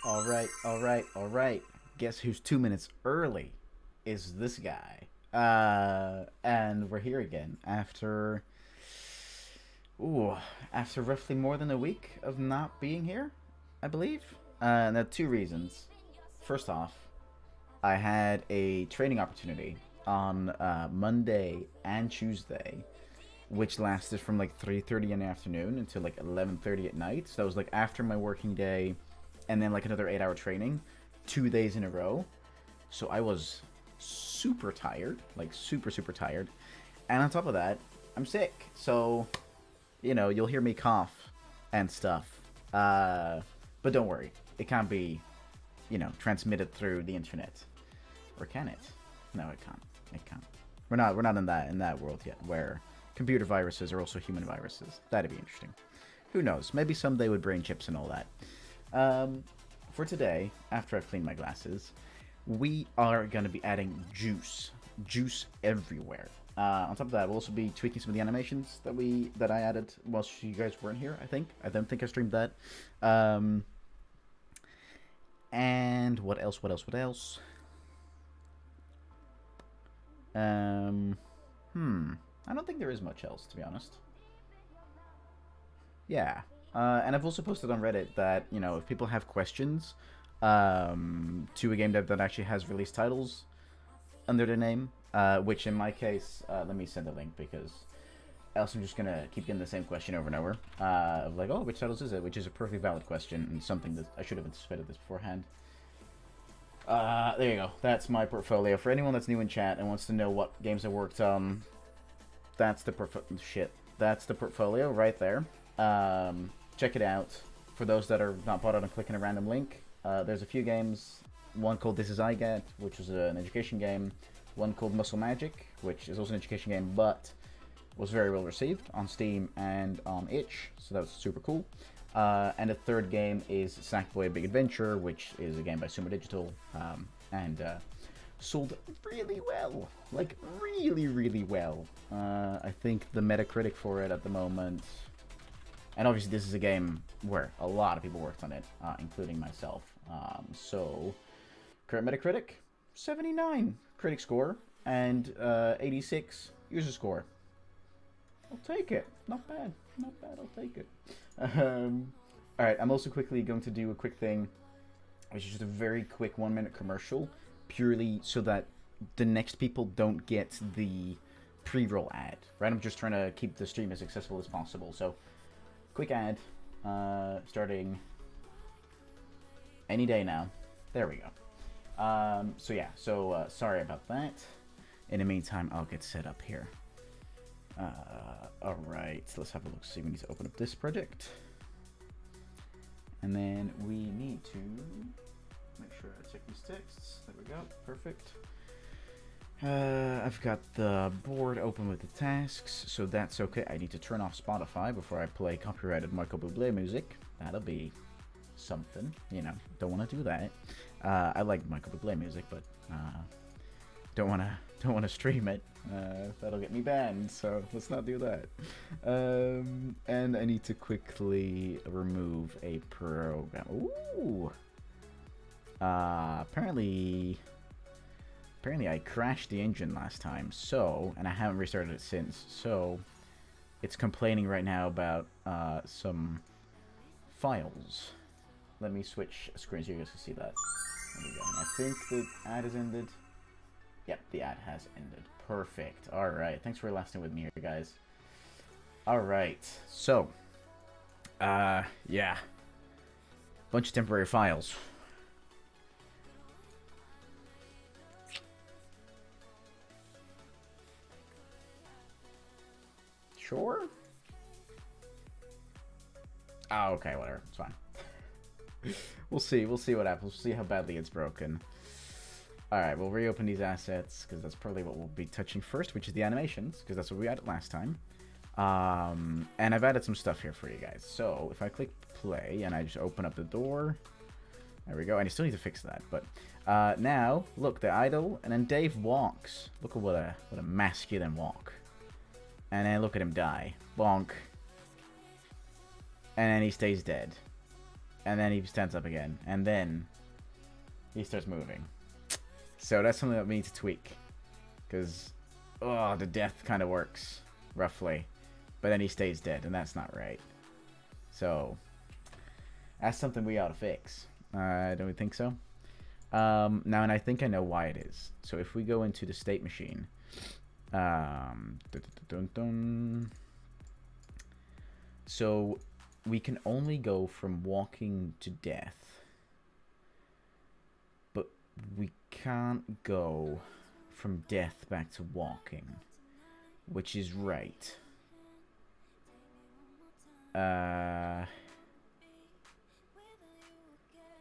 All right. Guess who's 2 minutes early? Is this guy. And we're here again ooh, after roughly more than a week of not being here, I believe. And there are two reasons. First off, I had a training opportunity on Monday and Tuesday, which lasted from like 3:30 in the afternoon until like 11:30 at night. So that was like after my working day, and then like another 8 hour training, 2 days in a row. So I was super tired, like super tired. And on top of that, I'm sick. So, you'll hear me cough and stuff. But don't worry, it can't be, transmitted through the internet. Or can it? No, it can't. It can't. We're not in that world yet where computer viruses are also human viruses. That'd be interesting. Who knows? Maybe someday with brain chips and all that. For today, after I've cleaned my glasses, we are going to be adding juice. Juice everywhere. On top of that, we'll also be tweaking some of the animations that I added whilst you guys weren't here, I think. I don't think I streamed that. And what else? I don't think there is much else, to be honest. Yeah. And I've also posted on Reddit that, if people have questions to a game dev that actually has released titles under their name, which in my case, let me send a link because else I'm just going to keep getting the same question over and over. Of like, oh, which titles is it? Which is a perfectly valid question and something that I should have anticipated this beforehand. There you go. That's my portfolio. For anyone that's new in chat and wants to know what games I worked on, that's the That's the portfolio right there. Check it out. For those that are not bothered on clicking a random link, there's a few games. One called This Is iGat, which was an education game. One called Muscle Magic, which is also an education game, but was very well received on Steam and on itch, so that was super cool. And the third game is Sackboy: Big Adventure, which is a game by Sumo Digital, and sold really well. Like, really well. I think the Metacritic for it at the moment, and obviously this is a game where a lot of people worked on it, including myself. So, current Metacritic, 79 critic score, and 86 user score. I'll take it. Not bad. I'll take it. Alright, I'm also quickly going to do a quick thing, which is just a very quick 1 minute commercial, purely so that the next people don't get the pre-roll ad, right? I'm just trying to keep the stream as accessible as possible. So, quick ad, starting any day now. There we go. Sorry about that. In the meantime, I'll get set up here. Alright, let's have a look. See, we need to open up this project. And then we need to make sure I check these texts. There we go. Perfect. I've got the board open with the tasks, so that's okay. I need to turn off Spotify before I play copyrighted Michael Bublé music. That'll be something, don't want to do that. I like Michael Bublé music, but don't want to stream it. That'll get me banned, so let's not do that. And I need to quickly remove a program. Ooh. Apparently I crashed the engine last time, and I haven't restarted it since, so it's complaining right now about some files. Let me switch screens so you guys can see that. There we go. I think the ad has ended. Yep, the ad has ended. Perfect. Alright, thanks for lasting with me here, guys. Alright, so, yeah. Bunch of temporary files. Sure? Oh, okay, whatever. It's fine. We'll see what happens. We'll see how badly it's broken. Alright, we'll reopen these assets, because that's probably what we'll be touching first, which is the animations, because that's what we added last time. And I've added some stuff here for you guys. So, if I click play, and I just open up the door, there we go, and you still need to fix that, but now, look, the idle, and then Dave walks. Look at what a masculine walk. And then look at him die. Bonk. And then he stays dead. and then he stands up again, and then he starts moving. So that's something that we need to tweak, because the death kind of works roughly, but then he stays dead, and that's not right. So that's something we ought to fix. Don't we think so? Now, and I think I know why it is. So if we go into the state machine, so we can only go from walking to death, but we can't go from death back to walking, which is right.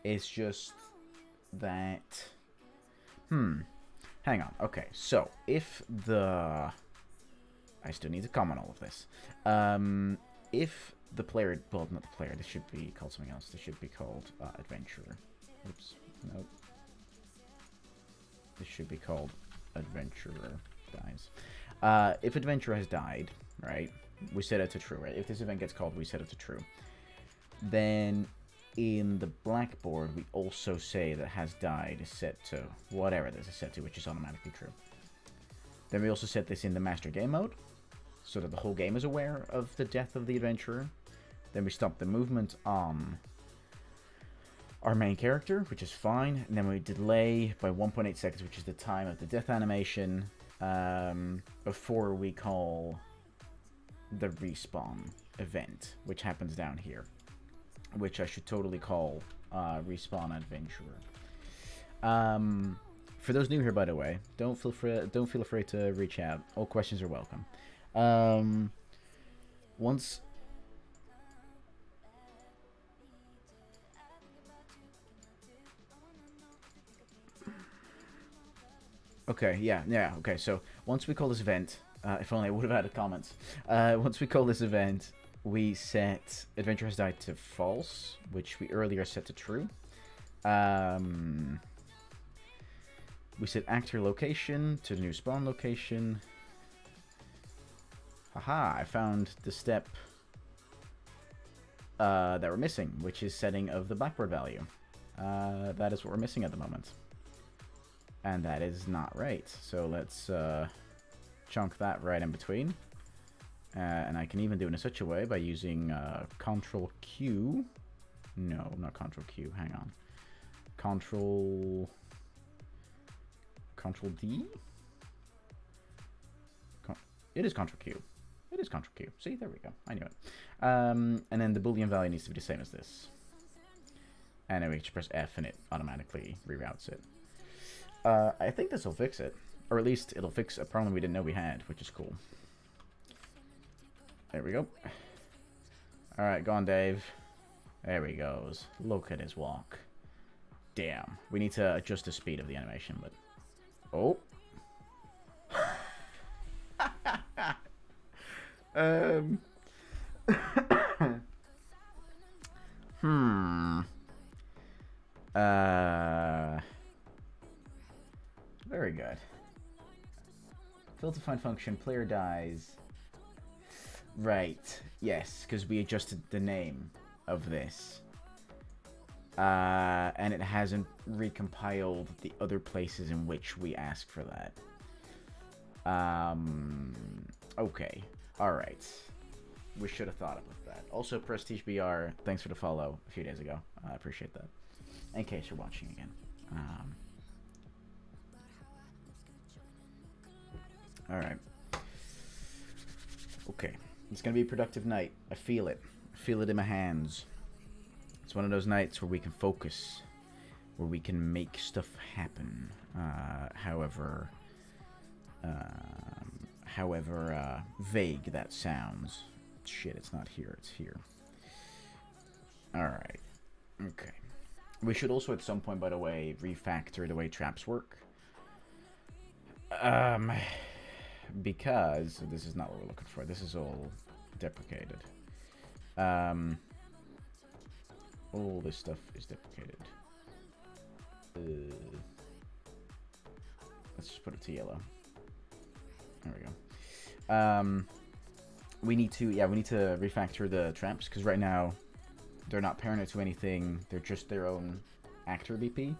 It's just that... Hang on. Okay, so if the... I still need to comment on all of this. If the player... Well, not the player. This should be called something else. This should be called Adventurer. Oops. Nope. This should be called Adventurer dies. If Adventurer has died, right? We set it to true, right? If this event gets called, we set it to true. Then in the blackboard, we also say that has died is set to whatever this is set to, which is automatically true. Then we also set this in the master game mode, so that the whole game is aware of the death of the adventurer. Then we stop the movement on our main character, which is fine. And then we delay by 1.8 seconds, which is the time of the death animation, before we call the respawn event, which happens down here, which I should totally call Respawn Adventurer. For those new here, by the way, don't feel afraid to reach out. All questions are welcome. Once... Okay, yeah, okay, so once we call this event, if only I would have added comments. Once we call this event, we set Adventure has died to false, which we earlier set to true. We set actor location to new spawn location. Haha, I found the step that we're missing, which is setting of the blackboard value. That is what we're missing at the moment. And that is not right. So let's chunk that right in between. And I can even do it in such a way by using Control Q. No, not Control Q. Hang on. Control D? It is Control Q. It is Control Q. See, there we go. I knew it. And then the Boolean value needs to be the same as this. And then we just press F and it automatically reroutes it. I think this will fix it. Or at least it'll fix a problem we didn't know we had, which is cool. There we go. Alright, go on, Dave. There he goes. Look at his walk. Damn. We need to adjust the speed of the animation, but... Oh. Very good. Failed to find function, player dies. Right, yes, because we adjusted the name of this. And it hasn't recompiled the other places in which we ask for that. Okay, alright. We should have thought about that. Also, Prestige BR, thanks for the follow a few days ago. I appreciate that. In case you're watching again. Alright. Okay. It's going to be a productive night. I feel it. I feel it in my hands. It's one of those nights where we can focus. Where we can make stuff happen. However vague that sounds. Shit, it's not here. It's here. Alright. Okay. We should also at some point, by the way, refactor the way traps work. Because this is not what we're looking for. This is all deprecated. All this stuff is deprecated. Let's just put it to yellow. There we go. We need to refactor the traps, because right now They're not parent to anything. They're just their own actor BP.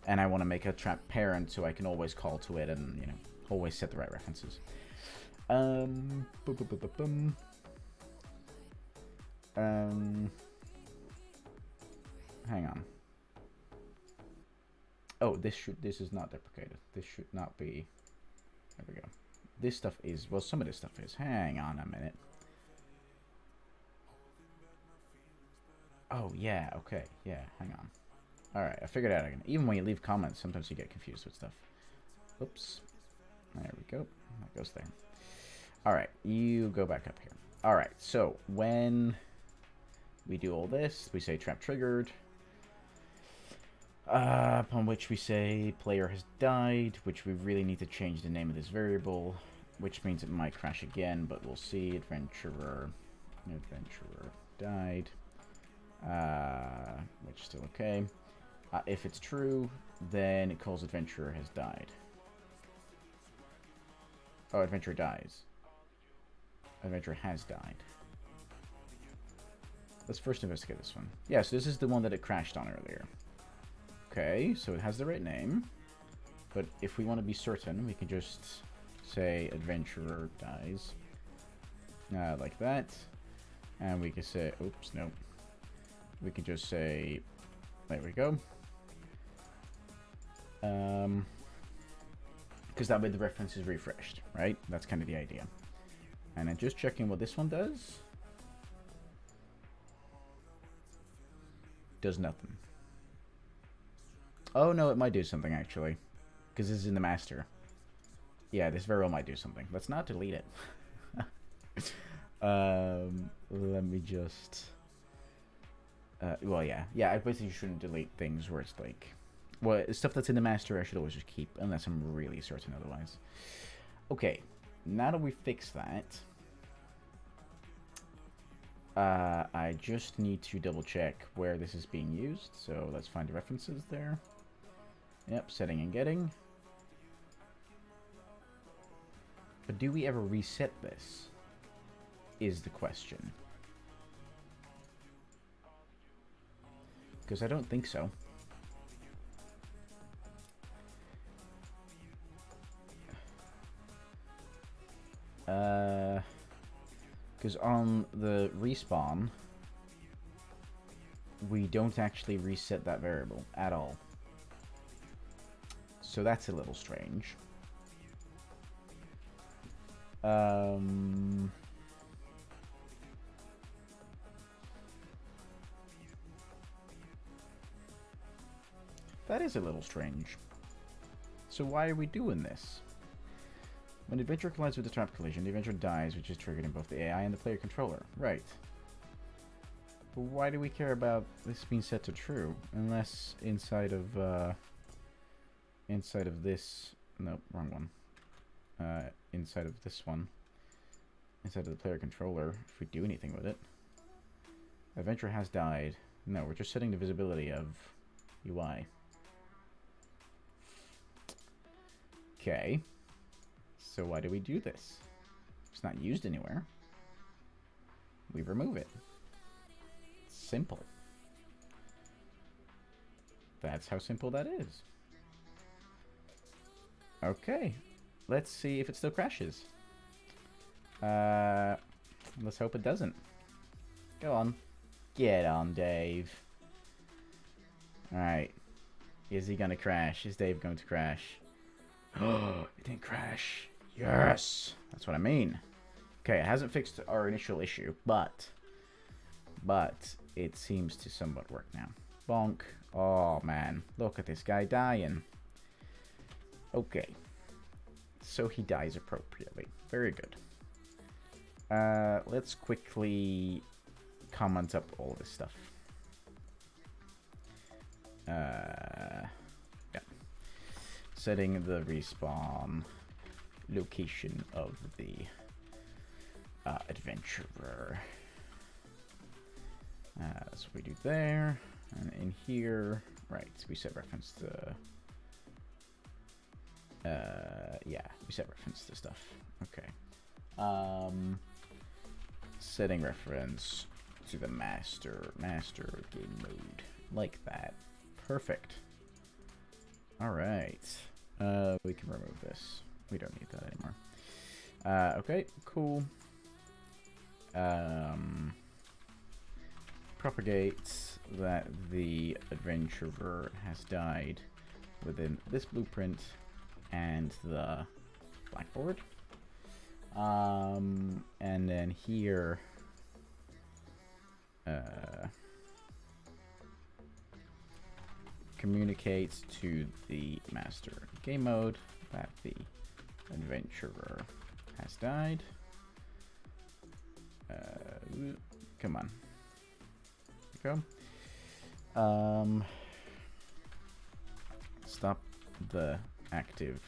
And I want to make a trap parent so I can always call to it and, you know, always set the right references. Hang on. Oh, this is not deprecated. This should not be. There we go. This stuff is, well, some of this stuff is. Hang on a minute. Oh, yeah, okay, yeah, hang on. Alright, I figured it out again. Even when you leave comments, sometimes you get confused with stuff. Oops. There we go. That goes there. Alright, you go back up here. Alright, so when we do all this, we say trap triggered. Upon which we say player has died, which we really need to change the name of this variable, which means it might crash again, but we'll see. Adventurer died. Which is still okay. If it's true, then it calls adventurer has died. Oh, adventurer dies. Adventurer has died. Let's first investigate this one. Yeah, so this is the one that it crashed on earlier. Okay, so it has the right name. But if we want to be certain, we can just say adventurer dies. Like that. And we can say, oops, no. We can just say, there we go. Because that way the reference is refreshed, right? That's kind of the idea. And then just checking what this one does. Does nothing. Oh no, it might do something actually. Because this is in the master. Yeah, this very well might do something. Let's not delete it. Let me just... well, yeah. Yeah, I basically shouldn't delete things where it's like... Well, stuff that's in the master I should always just keep, unless I'm really certain otherwise. Okay, now that we fix that... I just need to double check where this is being used, so let's find the references there. Yep, setting and getting. But do we ever reset this? Is the question. Because I don't think so. Because on the respawn, we don't actually reset that variable at all. So that's a little strange. That is a little strange. So why are we doing this? When the adventurer collides with the trap collision, the adventurer dies, which is triggered in both the AI and the player controller. Right. But why do we care about this being set to true? Unless inside of this... Nope, wrong one. Inside of this one. Inside of the player controller, if we do anything with it. Adventurer has died. No, we're just setting the visibility of UI. Okay. So why do we do this? It's not used anywhere. We remove it. Simple. That's how simple that is. Okay. Let's see if it still crashes. Let's hope it doesn't. Go on. Get on, Dave. Alright. Is he gonna crash? Is Dave going to crash? Oh, it didn't crash. Yes! That's what I mean. Okay, it hasn't fixed our initial issue, but it seems to somewhat work now. Bonk. Oh, man. Look at this guy dying. Okay. So he dies appropriately. Very good. Let's quickly comment up all this stuff. Yeah. Setting the respawn location of the adventurer. That's what we do there. And in here, right, we set reference to... yeah, we set reference to stuff. Okay. Setting reference to the master game mode. Like that. Perfect. Alright. We can remove this. We don't need that anymore. Okay, cool. Propagates that the adventurer has died within this blueprint and the blackboard. And then here, communicates to the master game mode that the adventurer has died. Come on. There we go. Stop the active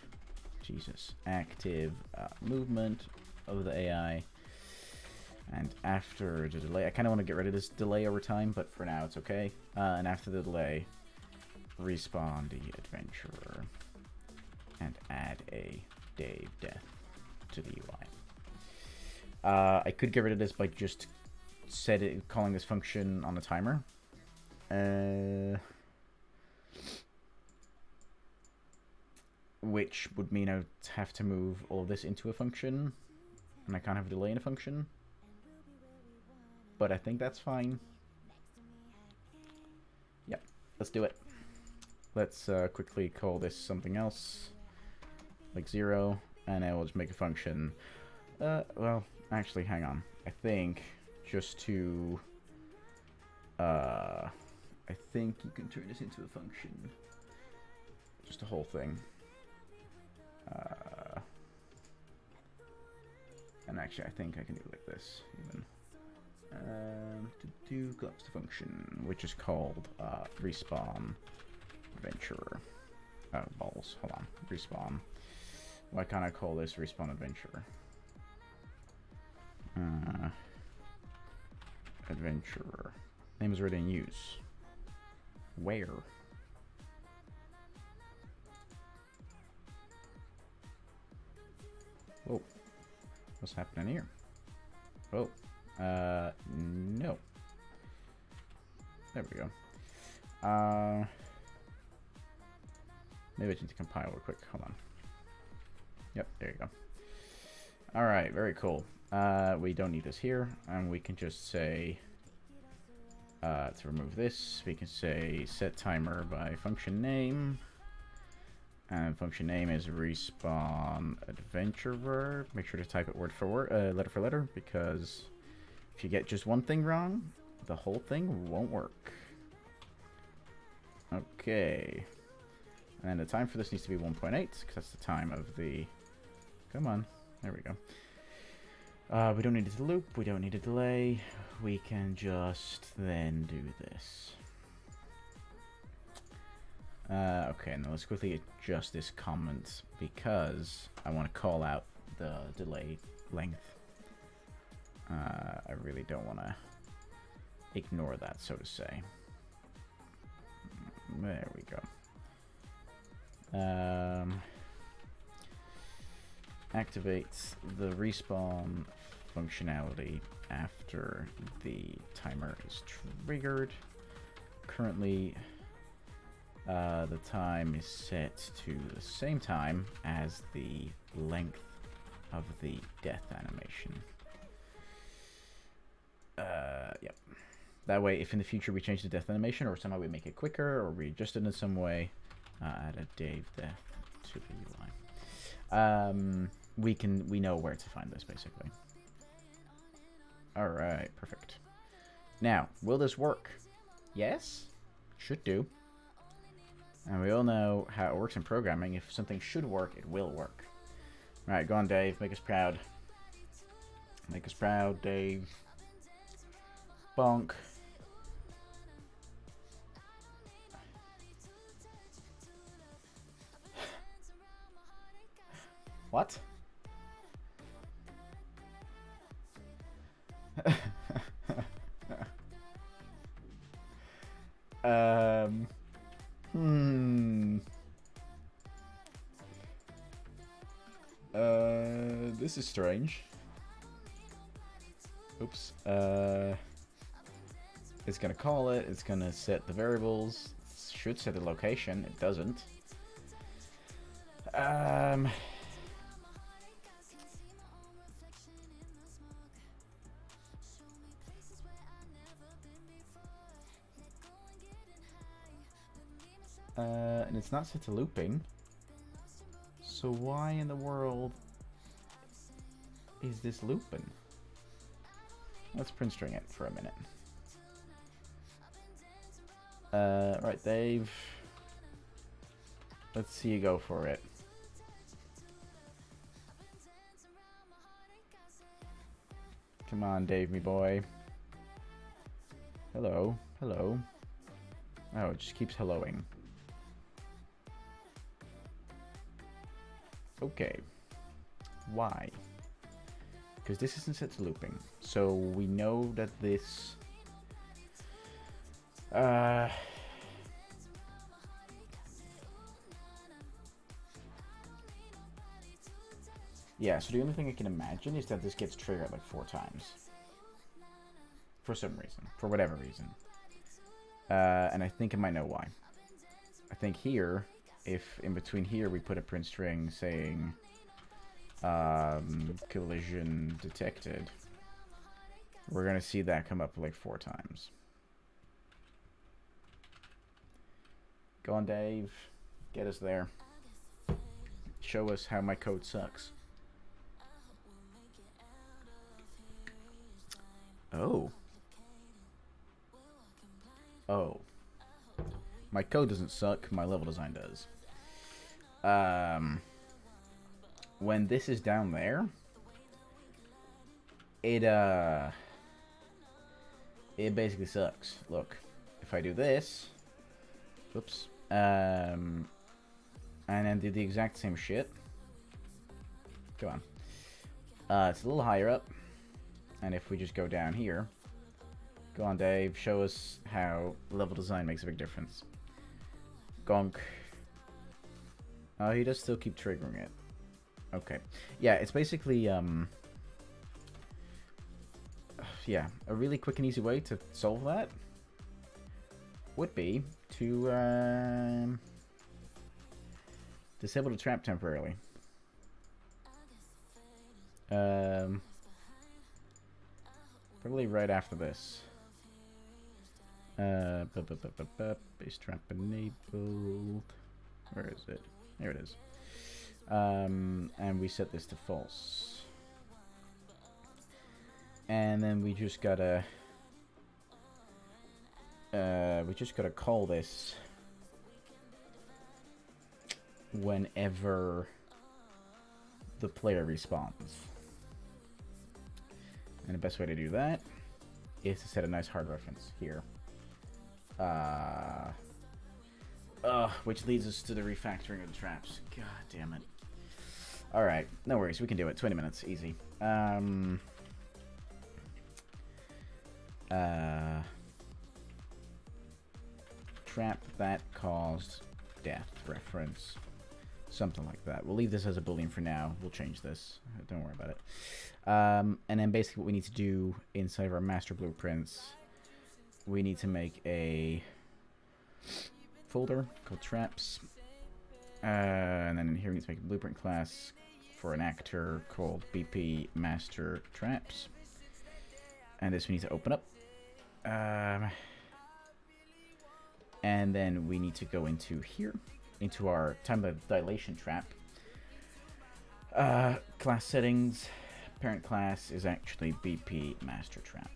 movement of the AI. And after the delay, I kind of want to get rid of this delay over time, but for now it's okay. And after the delay, respawn the adventurer and add a Dave death to the UI. I could get rid of this by just calling this function on a timer. Which would mean I would have to move all of this into a function, and I can't have a delay in a function. But I think that's fine. Yep, let's do it. Let's quickly call this something else, like 0, and then we'll just make a function. Well, actually, hang on. I think just to, I think you can turn this into a function. Just the whole thing. And actually, I think I can do it like this, even. To do collapse the function, which is called respawn adventurer. Oh, balls. Hold on. Respawn. Why can't I call this respawn adventurer? Adventurer. Name is already in use. Where? Whoa. What's happening here? Oh. No. There we go. Maybe I need to compile real quick. Hold on. Yep, there you go. Alright, very cool. We don't need this here, and we can just say, to remove this, we can say set timer by function name. And function name is respawn adventurer. Make sure to type it word for word, letter for letter, because if you get just one thing wrong, the whole thing won't work. Okay. And then the time for this needs to be 1.8, because that's the time of the... Come on. There we go. We don't need it to loop. We don't need a delay. We can just then do this. Okay, now let's quickly adjust this comment because I want to call out the delay length. I really don't want to ignore that, so to say. There we go. Activates the respawn functionality after the timer is triggered. Currently, the time is set to the same time as the length of the death animation. Yep. That way, if in the future we change the death animation, or somehow we make it quicker, or we adjust it in some way, add a Dave death to the UI. We know where to find this, basically. Alright, perfect. Now, will this work? Yes? Should do. And we all know how it works in programming. If something should work, it will work. Alright, go on, Dave. Make us proud. Make us proud, Dave. Bonk. What? This is strange. Oops. It's gonna call it. It's gonna set the variables. It should set the location. It doesn't. And it's not set to looping. So why in the world is this looping? Let's print string it for a minute. Right, Dave. Let's see you go for it. Come on, Dave, me boy. Hello, hello. Oh, it just keeps helloing. Okay. Why? Because this isn't set to looping. So we know that this... yeah, so the only thing I can imagine is that this gets triggered like 4 times. For some reason. For whatever reason. And I think I might know why. I think here, if in between here we put a print string saying collision detected, we're gonna see that come up like 4 times. Go on, Dave. Get us there. Show us how my code sucks. Oh. Oh. My code doesn't suck, my level design does. When this is down there, it basically sucks. Look, if I do this, whoops, and then do the exact same shit. Go on. It's a little higher up, and if we just go down here, go on, Dave, show us how level design makes a big difference. Gonk. Oh, he does still keep triggering it. Okay. Yeah, it's basically, yeah, a really quick and easy way to solve that would be to, disable the trap temporarily. Probably right after this. Base trap enabled. Where is it? There it is. And we set this to false. And then we just gotta call this whenever the player respawns. And the best way to do that is to set a nice hard reference here. Which leads us to the refactoring of the traps. God damn it. Alright, no worries, we can do it. 20 minutes, easy. Trap that caused death reference. Something like that. We'll leave this as a boolean for now. We'll change this. Don't worry about it. And then basically what we need to do inside of our master blueprints, we need to make a folder called traps. And then in here we need to make a blueprint class for an actor called BP master traps. And this we need to open up. And then we need to go into here, into our time dilation trap. Class settings, parent class is actually BP master trap.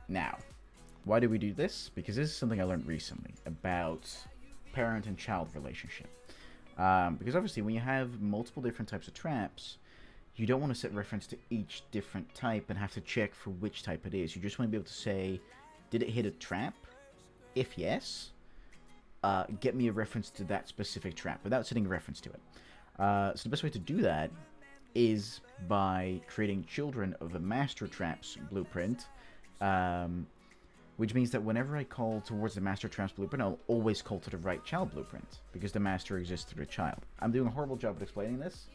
Now, why do we do this? Because this is something I learned recently about parent and child relationship. Because obviously when you have multiple different types of traps, you don't want to set reference to each different type and have to check for which type it is. You just want to be able to say, did it hit a trap? If yes, get me a reference to that specific trap without setting a reference to it. So the best way to do that is by creating children of a master traps blueprint, which means that whenever I call towards the master traps blueprint, I'll always call to the right child blueprint, because the master exists through the child. I'm doing a horrible job of explaining this,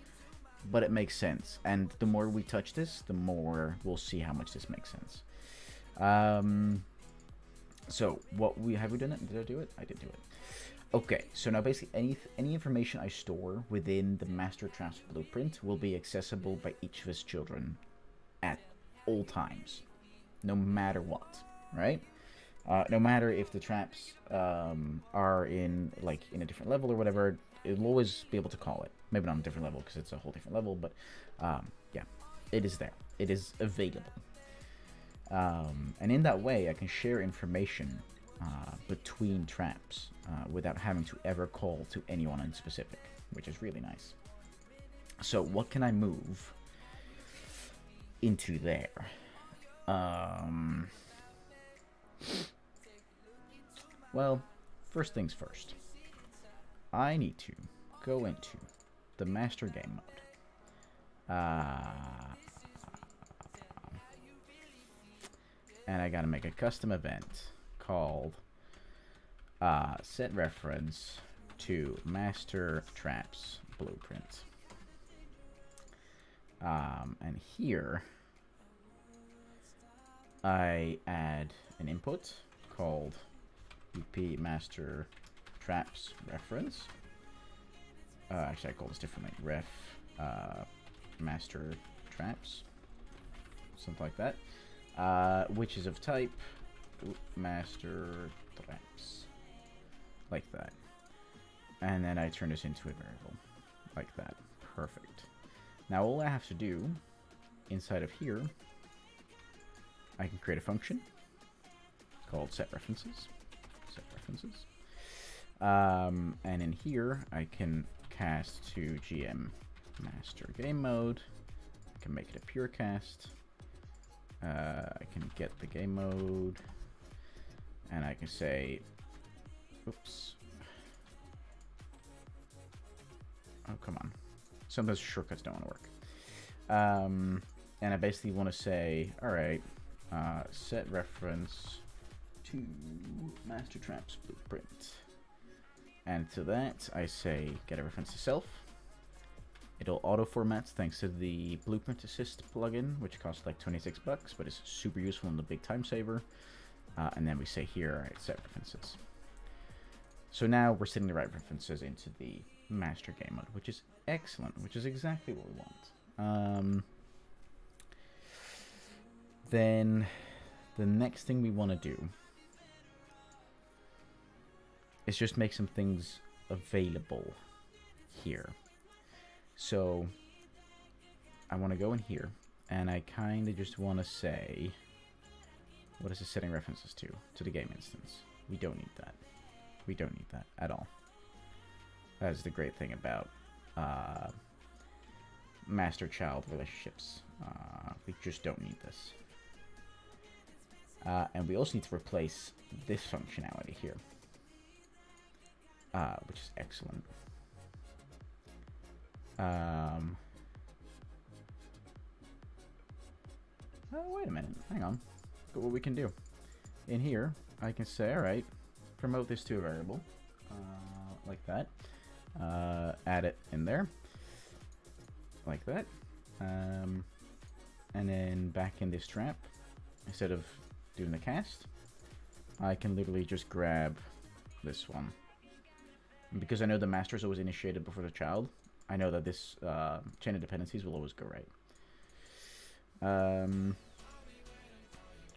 but it makes sense, and the more we touch this, the more we'll see how much this makes sense. So what we done it? Did I do it? I did do it. Okay, so now basically any information I store within the Master Traps blueprint will be accessible by each of his children at all times, no matter what, right? No matter if the traps are in a different level or whatever, it'll always be able to call it. Maybe not on a different level because it's a whole different level, but yeah, it is there. It is available. And in that way, I can share information between traps without having to ever call to anyone in specific, which is really nice. So what can I move into there? Well, first things first. I need to go into the master game mode. And I gotta make a custom event called set reference to Master Traps Blueprint. And here I add an input called BP Master Traps Reference. Actually, I call this differently. Ref Master Traps. Something like that. Which is of type Master Traps. Like that. And then I turn this into a variable. Like that. Perfect. Now all I have to do inside of here, I can create a function called setReferences. SetReferences. And in here, I can cast to GM Master Game Mode. I can make it a pure cast. I can get the game mode. And I can say, oops. Oh, come on. Sometimes shortcuts don't want to work. And I basically want to say, all right, set reference to Master Traps Blueprint. And to that, I say get a reference to self. It'll auto-formats thanks to the Blueprint Assist plugin, which costs like 26 bucks, but is super useful and a big time saver. And then we say here, all right, set references. So now we're setting the right references into the master game mode, which is excellent, which is exactly what we want. Then the next thing we want to do is just make some things available here. So I want to go in here and I kind of just want to say, what is it setting references to? To the game instance. We don't need that. We don't need that at all. That is the great thing about master-child relationships. We just don't need this. And we also need to replace this functionality here, which is excellent. Oh, wait a minute. Hang on. Look at what we can do. In here, I can say, all right, promote this to a variable, like that. Add it in there, like that. And then back in this trap, instead of doing the cast, I can literally just grab this one. And because I know the master is always initiated before the child, I know that this chain of dependencies will always go right.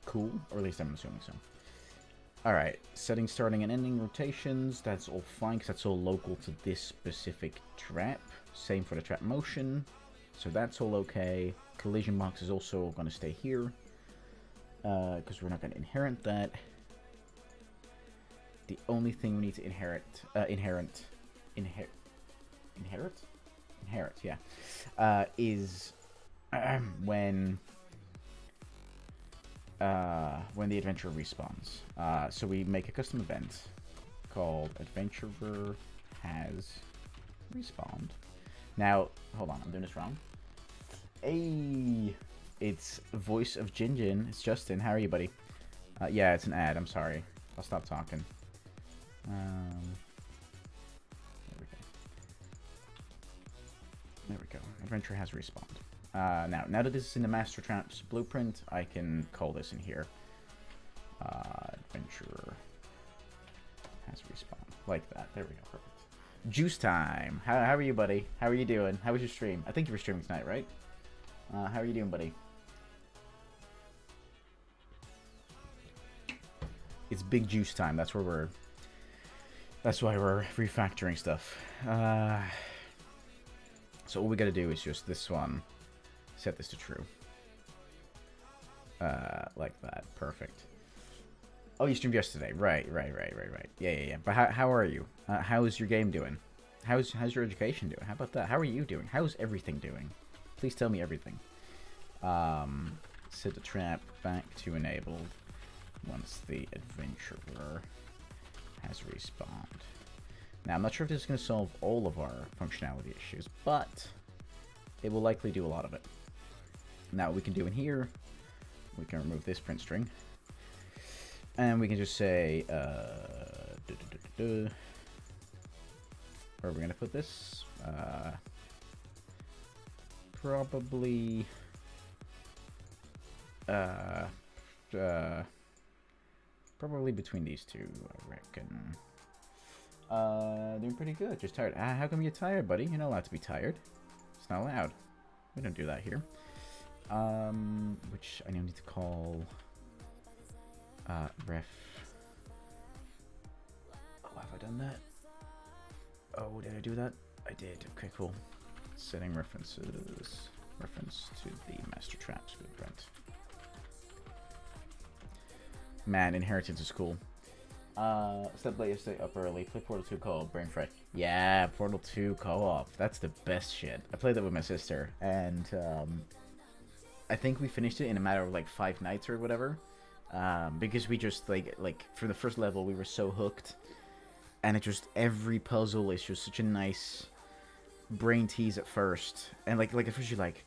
Cool, or at least I'm assuming so. Alright, setting starting and ending rotations, that's all fine because that's all local to this specific trap. Same for the trap motion, so that's all okay. Collision box is also going to stay here because we're not going to inherit that. The only thing we need to inherit, yeah, is when the adventurer respawns. So we make a custom event called adventurer has respawned. Now, hold on, I'm doing this wrong. Hey, it's voice of Jinjin. It's Justin. How are you, buddy? Yeah, it's an ad. I'm sorry. I'll stop talking. There we go. Adventurer has respawned. Now that this is in the Master Traps blueprint, I can call this in here. Adventurer has respawned. Like that. There we go. Perfect. Juice time. How are you, buddy? How are you doing? How was your stream? I think you were streaming tonight, right? How are you doing, buddy? It's big juice time. That's where we're... That's why we're refactoring stuff. So all we gotta do is just this one. Set this to true. Like that. Perfect. Oh, you streamed yesterday. Right. Yeah. But how are you? How's your game doing? How's your education doing? How about that? How are you doing? How's everything doing? Please tell me everything. Set the trap back to enabled once the adventurer has respawned. Now, I'm not sure if this is going to solve all of our functionality issues, but it will likely do a lot of it. Now, what we can do in here, we can remove this print string. And we can just say, where are we going to put this? Probably, probably between these two, I reckon. Doing pretty good. Just tired. How come you're tired, buddy? You're not allowed to be tired. It's not allowed. We don't do that here. Which I need to call ref. Oh, have I done that? Oh, did I do that? I did. Okay, cool. Setting references. Reference to the master traps blueprint. Man, Inheritance is cool. Slept late yesterday, up early. Play Portal 2 co-op, brain fried. Yeah, Portal 2 co-op. That's the best shit. I played that with my sister, and I think we finished it in a matter of like 5 nights or whatever. Because we just like for the first level we were so hooked, and it just every puzzle is just such a nice brain tease at first, and like at first you're like,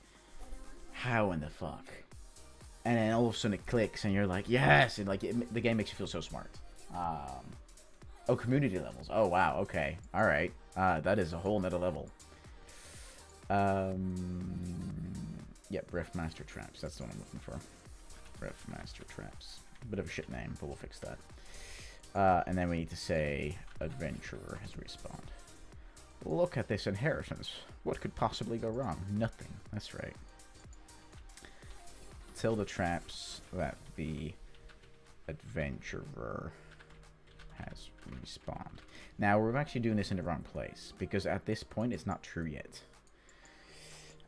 how in the fuck, and then all of a sudden it clicks and you're like, yes, and like the game makes you feel so smart. Oh, community levels. Oh wow, okay, all right, that is a whole nother level. Yep, Ref Master Traps, that's the one I'm looking for. Ref Master Traps. Bit of a shit name, but we'll fix that. And then we need to say adventurer has respawned. Look at this inheritance. What could possibly go wrong? Nothing. That's right. Tell the traps that the adventurer has respawned. Now, we're actually doing this in the wrong place, because at this point it's not true yet.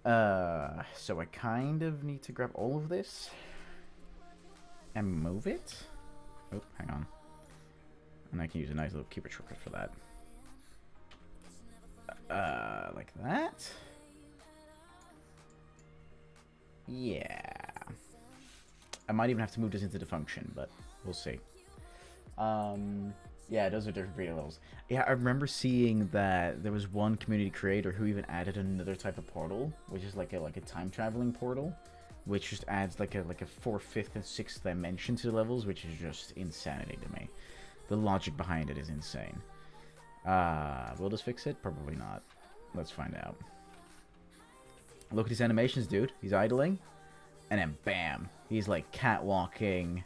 So I kind of need to grab all of this and move it. Oh, hang on. And I can use a nice little keyboard shortcut for that. Like that. Yeah. I might even have to move this into the function, but we'll see. Yeah, those are different video levels. Yeah, I remember seeing that there was one community creator who even added another type of portal, which is like a time traveling portal, which just adds like a 4th, 5th, and 6th dimension to the levels, which is just insanity to me. The logic behind it is insane. Will this fix it? Probably not. Let's find out. Look at his animations, dude. He's idling, and then bam, he's like catwalking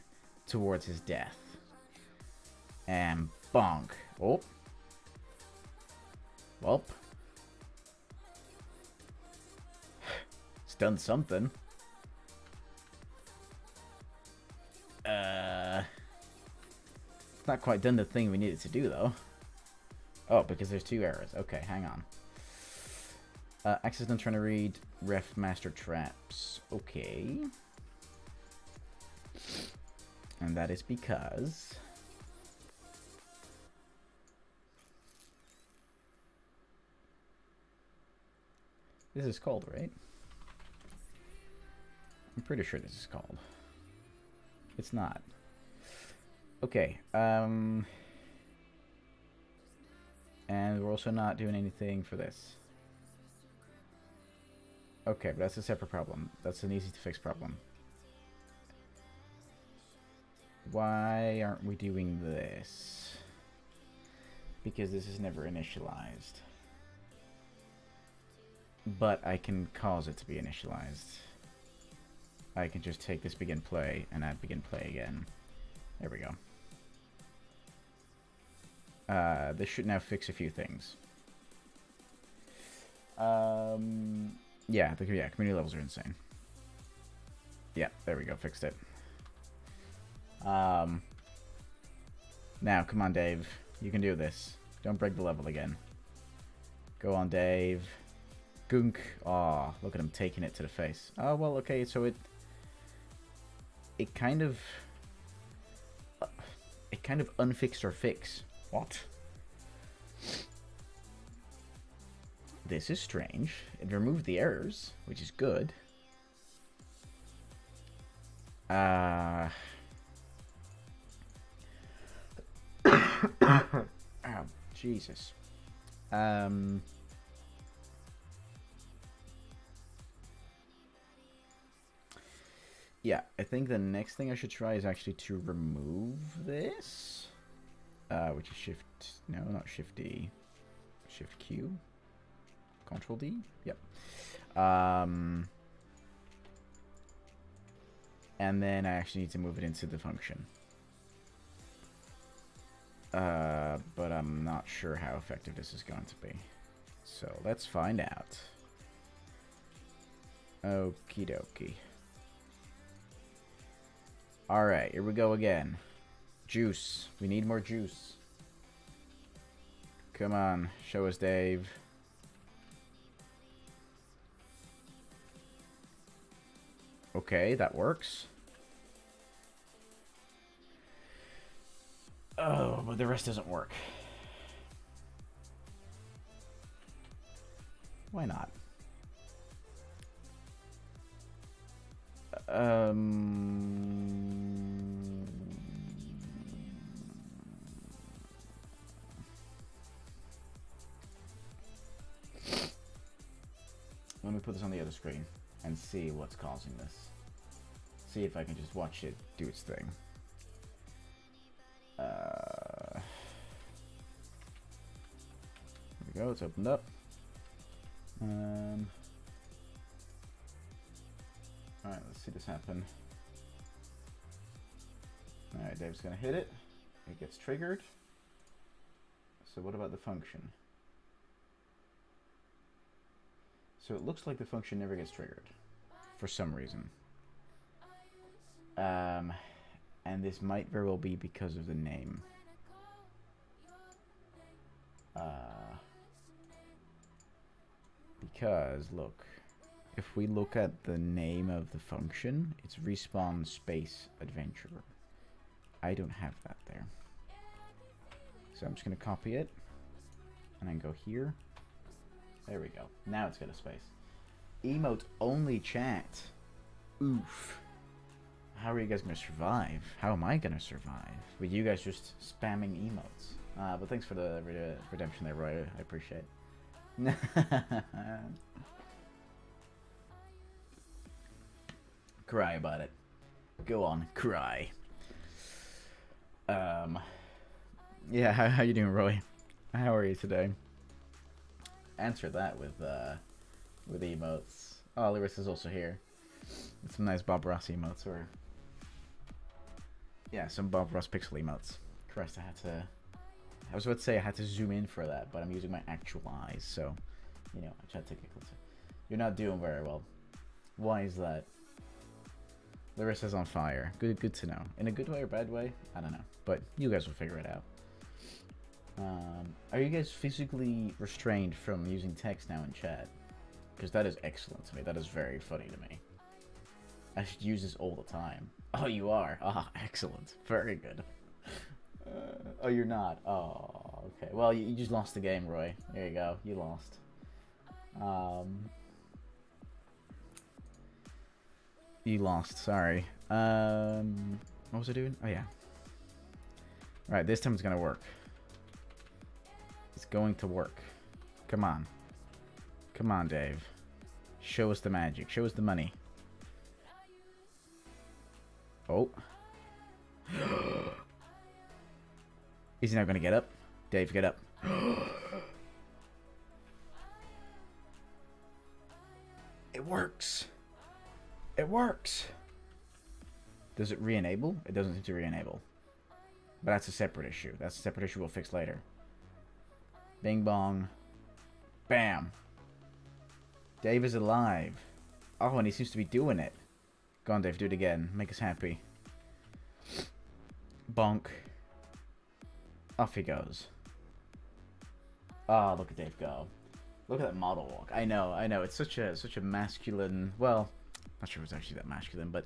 towards his death. And bonk. Oh. Well. It's done something. It's not quite done the thing we needed to do, though. Oh, because there's 2 errors. Okay, hang on. Access done trying to read ref master traps. Okay. And that is because... this is called, right? I'm pretty sure this is called. It's not. Okay, and we're also not doing anything for this. Okay, but that's a separate problem. That's an easy to fix problem. Why aren't we doing this? Because this is never initialized. But I can cause it to be initialized. I can just take this begin play and add begin play again. There we go. This should now fix a few things. Yeah, community levels are insane. Yeah, there we go, fixed it. Now, come on, Dave. You can do this. Don't break the level again. Go on, Dave. Gunk. Aw, look at him taking it to the face. Oh, well, okay, so it kind of unfixed our fix. What? This is strange. It removed the errors, which is good. Oh, Jesus. Yeah, I think the next thing I should try is actually to remove this. Which is Shift... No, not Shift D. Shift Q. Control D? Yep. And then I actually need to move it into the function. But I'm not sure how effective this is going to be. So let's find out. Okie dokie. Alright, here we go again. Juice. We need more juice. Come on, show us, Dave. Okay, that works. Oh, but the rest doesn't work. Why not? Let me put this on the other screen and see what's causing this. See if I can just watch it do its thing. There we go, it's opened up. Alright, let's see this happen. Alright, Dave's gonna hit it. It gets triggered. So what about the function? So it looks like the function never gets triggered for some reason. And this might very well be because of the name. Because, look, if we look at the name of the function, it's Respawn Space Adventurer. I don't have that there. So I'm just going to copy it, and then go here. There we go. Now it's got a space. Emote only chat. Oof. How are you guys going to survive? How am I going to survive? With you guys just spamming emotes. But thanks for the redemption there, Roy. I appreciate it. Cry about it. Go on, cry. Yeah, how you doing, Roy? How are you today? Answer that with emotes. Oh, Lyris is also here. With some nice Bob Ross emotes, or yeah, some Bob Ross pixel emotes. Christ, I was about to say I had to zoom in for that, but I'm using my actual eyes, so you know, I tried to take a closer. You're not doing very well. Why is that? Larissa's on fire. Good to know. In a good way or bad way? I don't know. But you guys will figure it out. Are you guys physically restrained from using text now in chat? Because that is excellent to me. That is very funny to me. I should use this all the time. Oh, you are? Ah, excellent. Very good. Oh, you're not? Oh, okay. Well, you just lost the game, Roy. There you go. You lost. You lost, sorry. What was I doing? Oh, yeah. Alright, this time it's gonna work. It's going to work. Come on. Come on, Dave. Show us the magic. Show us the money. Oh. Is he not gonna get up? Dave, get up. It works. It works. Does it re-enable? It doesn't seem to re-enable. But that's a separate issue. That's a separate issue we'll fix later. Bing bong. Bam. Dave is alive. Oh, and he seems to be doing it. Go on, Dave, do it again. Make us happy. Bonk. Off he goes. Oh, look at Dave go. Look at that model walk. I know. It's such a masculine. Well, not sure if it's actually that masculine, but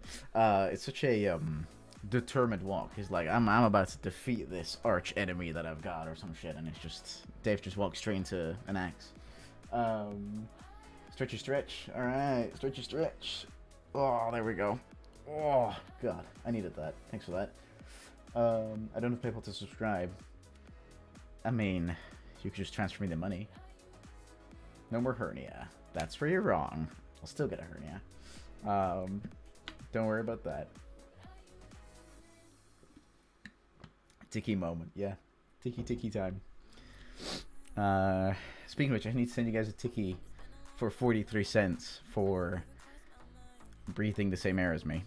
it's such a determined walk. He's like, I'm about to defeat this arch enemy that I've got or some shit, and it's just Dave just walks straight into an axe. Stretchy stretch. All right, stretchy stretch. Oh, there we go. Oh God, I needed that. Thanks for that. I don't have PayPal to subscribe. I mean, you could just transfer me the money. No more hernia. That's where you're wrong. I'll still get a hernia. Don't worry about that. Tiki moment, yeah. Tiki time. Speaking of which, I need to send you guys a tiki for 43 cents for breathing the same air as me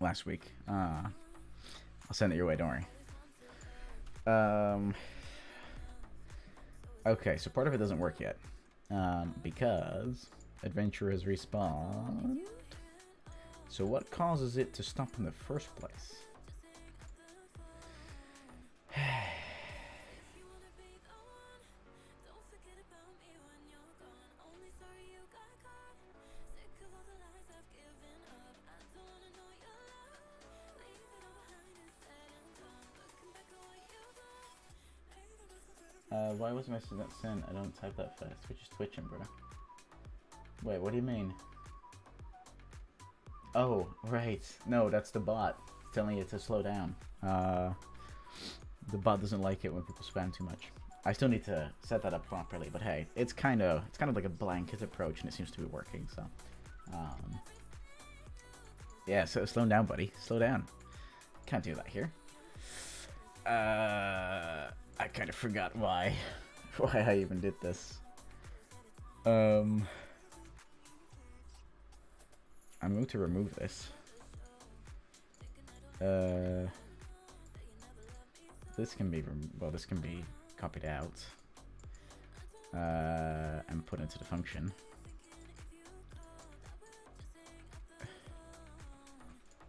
last week. I'll send it your way, don't worry. Okay, so part of it doesn't work yet. Because Adventure has respawned. So what causes it to stop in the first place? Why was my message not sent? I don't type that fast. Twitch is twitching, bro. Wait, what do you mean? Oh, right. No, that's the bot telling it to slow down. The bot doesn't like it when people spam too much. I still need to set that up properly, but hey, it's kind of like a blanket approach, and it seems to be working. So, yeah. So slow down, buddy. Slow down. Can't do that here. I kind of forgot why I even did this. I'm going to remove this. This can be this can be copied out and put into the function.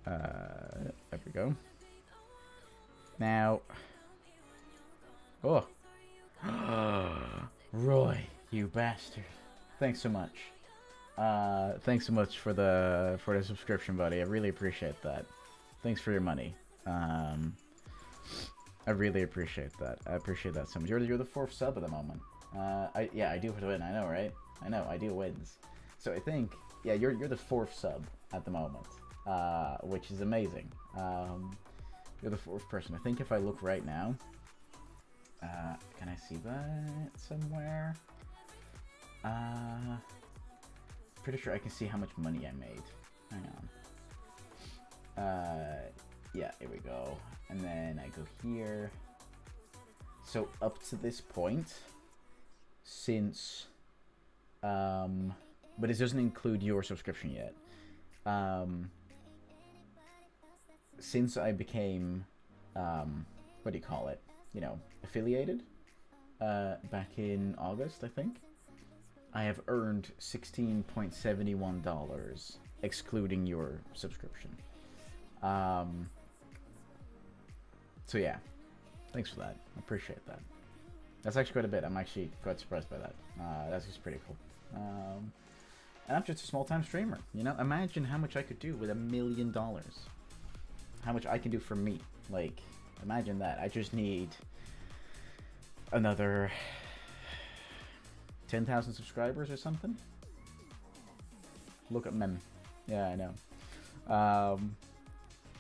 There we go. Now, oh, Roy, you bastard! Thanks so much. Thanks so much for the subscription, buddy. I really appreciate that. Thanks for your money. I really appreciate that. I appreciate that so much. You're the 4th sub at the moment. I do for the win. I know, right? I know. I do wins. So I think you're the 4th sub at the moment, which is amazing. You're the 4th person. I think if I look right now, can I see that somewhere? Pretty sure I can see how much money I made. Hang on. Yeah, here we go. And then I go here. So up to this point, since, but it doesn't include your subscription yet. Since I became, what do you call it? You know, affiliated, back in August, I think. I have earned $16.71, excluding your subscription. So yeah, thanks for that. I appreciate that. That's actually quite a bit. I'm actually quite surprised by that. That's just pretty cool. And I'm just a small-time streamer. You know, imagine how much I could do with $1 million. How much I can do for me. Like, imagine that. I just need another 10,000 subscribers or something. Look at mem. Yeah, I know.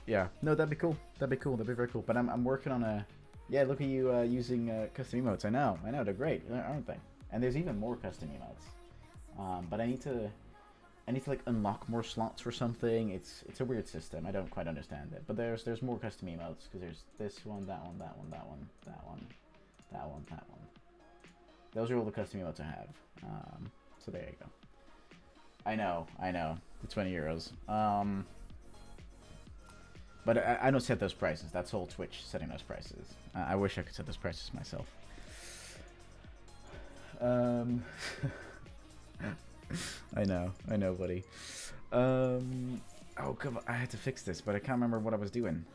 Yeah, no, that'd be cool. That'd be cool. That'd be very cool. But I'm working on a. Yeah, look at you using custom emotes. I know, they're great, aren't they? And there's even more custom emotes. But I need to like unlock more slots for something. It's a weird system. I don't quite understand it. But there's more custom emotes because there's this one, that one, that one, that one, that one, that one, that one. Those are all the custom emotes I have. So there you go. I know. The 20 euros. But I don't set those prices. That's all Twitch setting those prices. I wish I could set those prices myself. I know, buddy. Oh, come on. I had to fix this, but I can't remember what I was doing.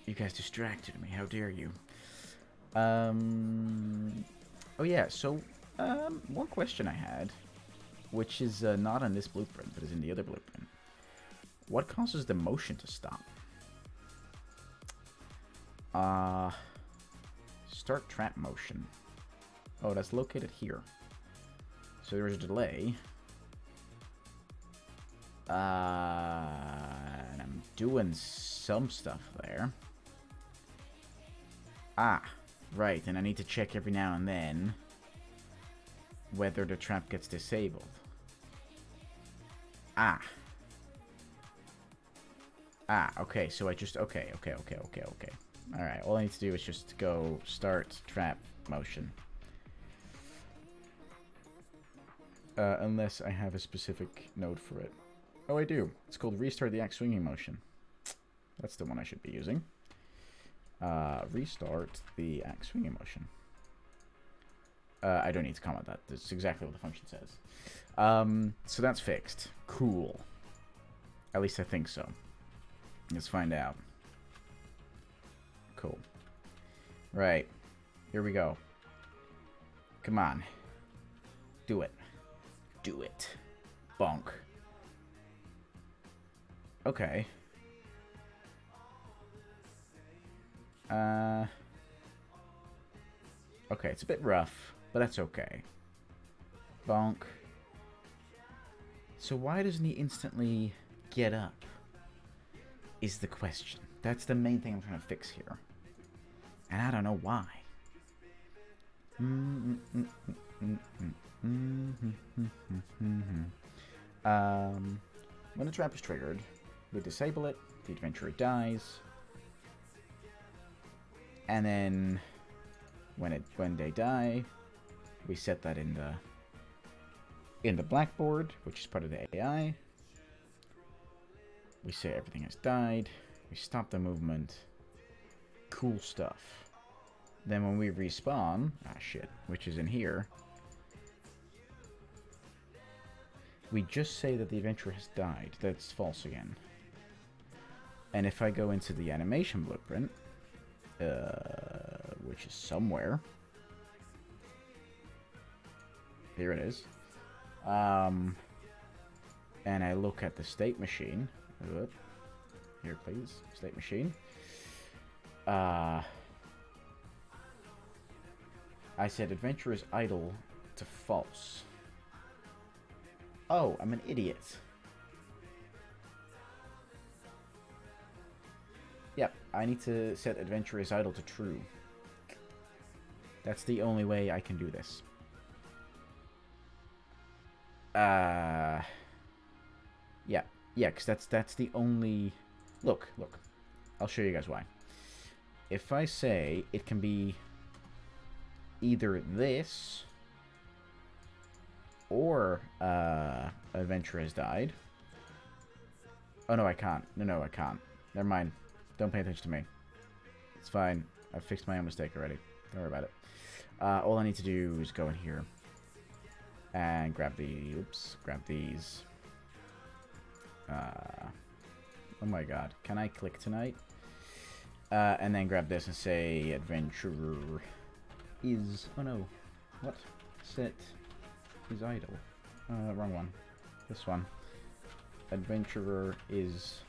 You guys distracted me. How dare you? Oh, yeah. So, one question I had, which is not on this blueprint, but is in the other blueprint. What causes the motion to stop? Start trap motion. Oh, that's located here. So there's a delay. And I'm doing some stuff there. Ah, right. And I need to check every now and then whether the trap gets disabled. Ah, okay. So I just... Okay. Alright, all I need to do is just go start trap motion. Unless I have a specific node for it. Oh, I do. It's called Restart the Axe Swinging Motion. That's the one I should be using. Restart the Axe Swinging Motion. I don't need to comment that. That's exactly what the function says. So that's fixed. Cool. At least I think so. Let's find out. Cool. Right. Here we go. Come on. Do it. Do it. Bonk. Okay. Okay, it's a bit rough, but that's okay. Bonk. So why doesn't he instantly get up? Is the question. That's the main thing I'm trying to fix here. And I don't know why. When the trap is triggered, we disable it, the adventurer dies, and then when they die, we set that in the blackboard, which is part of the AI. We say everything has died. We stop the movement. Cool stuff. Then when we respawn, which is in here, we just say that the adventurer has died. That's false again. And if I go into the animation blueprint, which is somewhere, here it is, and I look at the state machine, here please, state machine, I said adventure is idle to false. Oh, I'm an idiot. Yep, I need to set adventure is idle to true. That's the only way I can do this. Yeah, because that's the only... Look. I'll show you guys why. If I say it can be either this or adventure has died. Oh, no, I can't. No, I can't. Never mind. Don't pay attention to me. It's fine. I fixed my own mistake already. Don't worry about it. All I need to do is go in here and grab the... Oops. Grab these. Oh my god. Can I click tonight? And then grab this and say adventurer is... Oh no. What? Set is idle. Wrong one. This one. Adventurer is...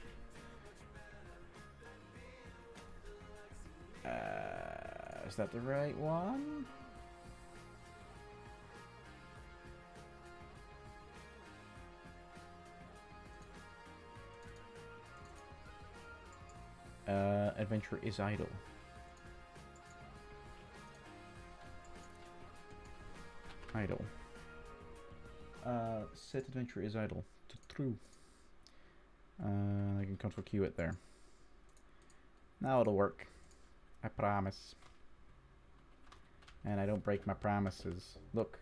is that the right one? Adventure is idle. Idle. Set adventure is idle to true. I can control Q it there. Now it'll work. I promise. And I don't break my promises. Look,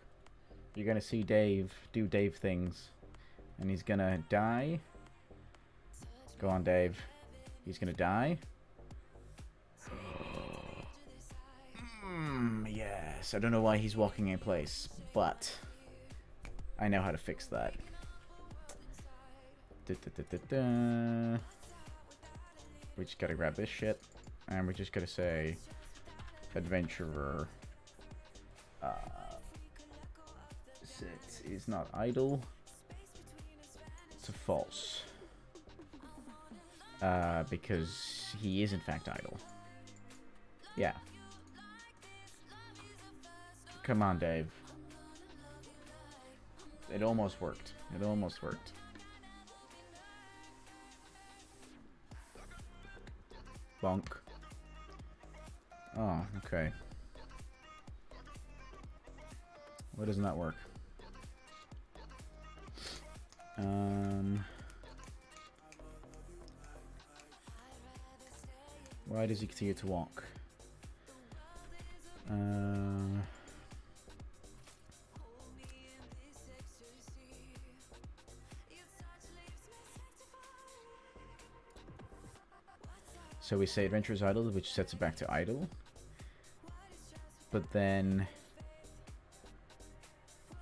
you're gonna see Dave do Dave things. And he's gonna die. Go on, Dave. He's gonna die. Yes, I don't know why he's walking in place, but I know how to fix that. We just gotta grab this shit, and we just gotta say, adventurer. Sit is not idle. It's a false. Because he is in fact idle. Yeah. Come on, Dave. It almost worked. It almost worked. Bonk. Oh, okay. Why doesn't that work? Why does he continue to walk? So we say adventure is idle, which sets it back to idle. But then,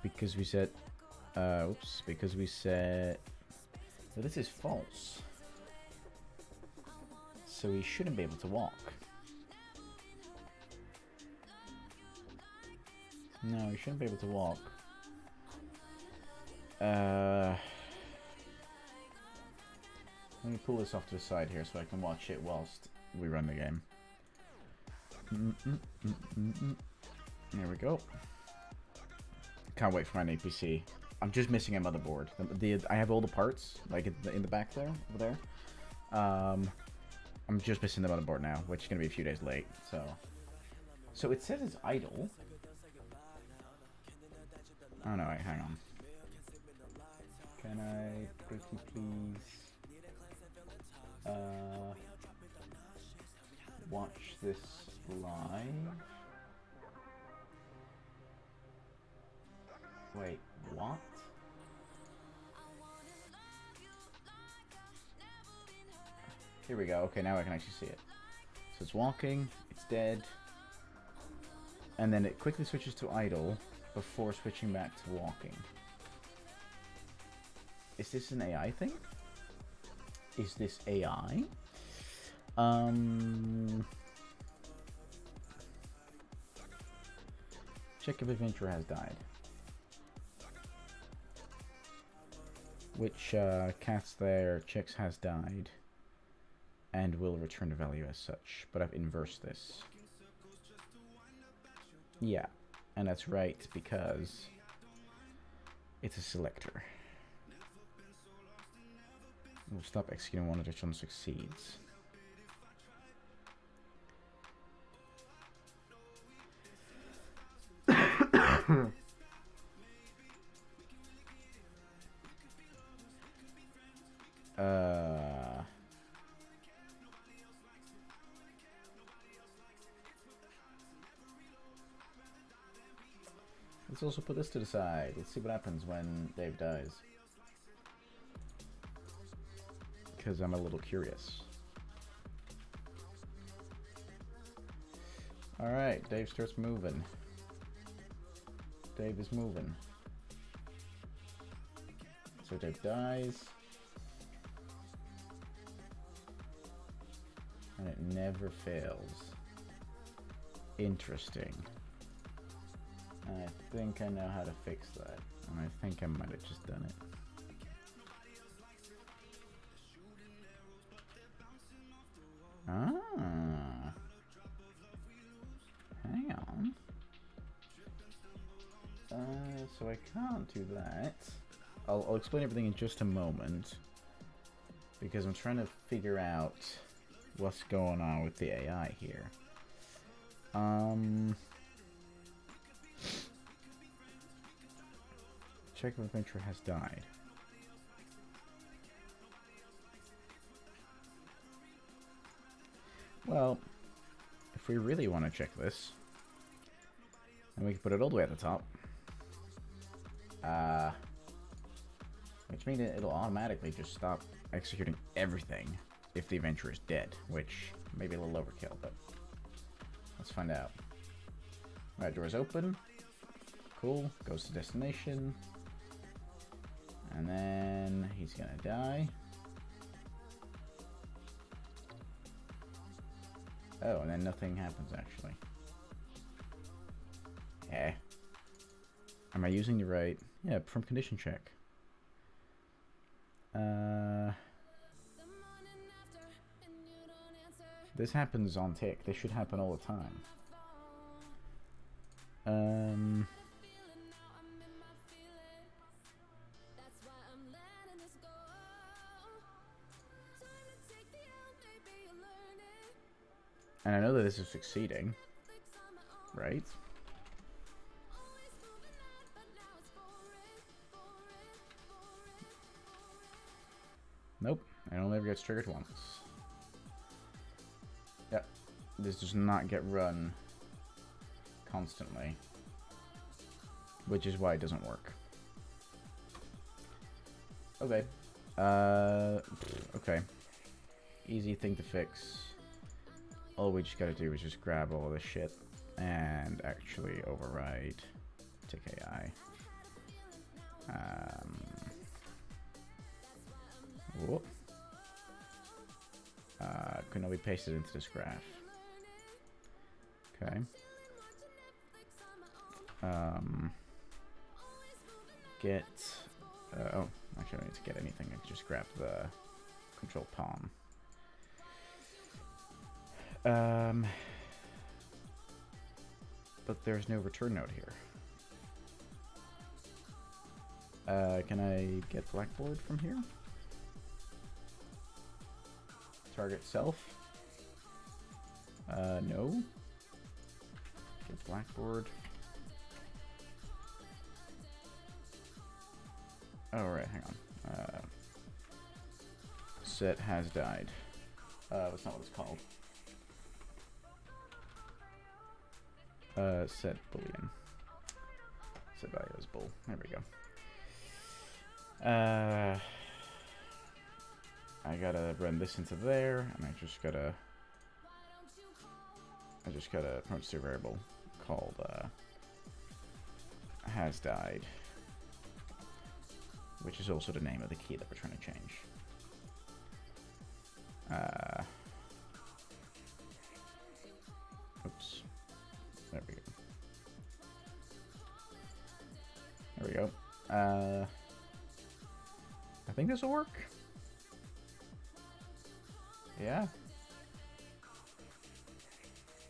because we said, because we said, well, this is false. So he shouldn't be able to walk. No, he shouldn't be able to walk. Let me pull this off to the side here so I can watch it whilst we run the game. There we go. Can't wait for my APC. I'm just missing a motherboard. I have all the parts, like in the back there, over there. I'm just missing the motherboard now, which is going to be a few days late. So it says it's idle. Oh no, wait, hang on. Can I quickly please watch this live? Wait, what? Here we go. Okay, now I can actually see it. So it's walking, it's dead, and then it quickly switches to idle before switching back to walking. Is this an AI thing? Is this AI? Check if adventure has died. Which cats there checks has died and will return the value as such, but I've inversed this. Yeah, and that's right because it's a selector. We'll stop executing one that one succeeds. Let's also put this to the side. Let's see what happens when Dave dies. Because I'm a little curious. Alright, Dave starts moving. Dave is moving. So Dave dies. And it never fails. Interesting. I think I know how to fix that. And I think I might have just done it. Ah. Hang on. So I can't do that. I'll explain everything in just a moment. Because I'm trying to figure out what's going on with the AI here. Check if adventure has died. Well, if we really want to check this, then we can put it all the way at the top. Which means it'll automatically just stop executing everything if the adventurer is dead, which may be a little overkill, but let's find out. Alright, door's open. Cool. Goes to destination. And then he's gonna die. Oh, and then nothing happens, actually. Eh. Am I using the right... Yeah, from condition check. This happens on tick. This should happen all the time. And I know that this is succeeding, right? Nope, it only ever gets triggered once. Yep, this does not get run constantly, which is why it doesn't work. Okay. Okay. Easy thing to fix. All we just gotta do is just grab all of this shit and actually override tick AI. Whoop. Can now be pasted into this graph. Okay. Get. Oh, actually, I don't need to get anything. I can just grab the control palm. But there's no return node here. Can I get Blackboard from here? Target self? No. Get Blackboard. Oh, right, hang on. Set has died. That's not what it's called. Set boolean. Set value is bool. There we go. I gotta run this into there, and I just gotta approach to a variable called has died, which is also the name of the key that we're trying to change. Oops. There we go. There we go. I think this will work. Yeah.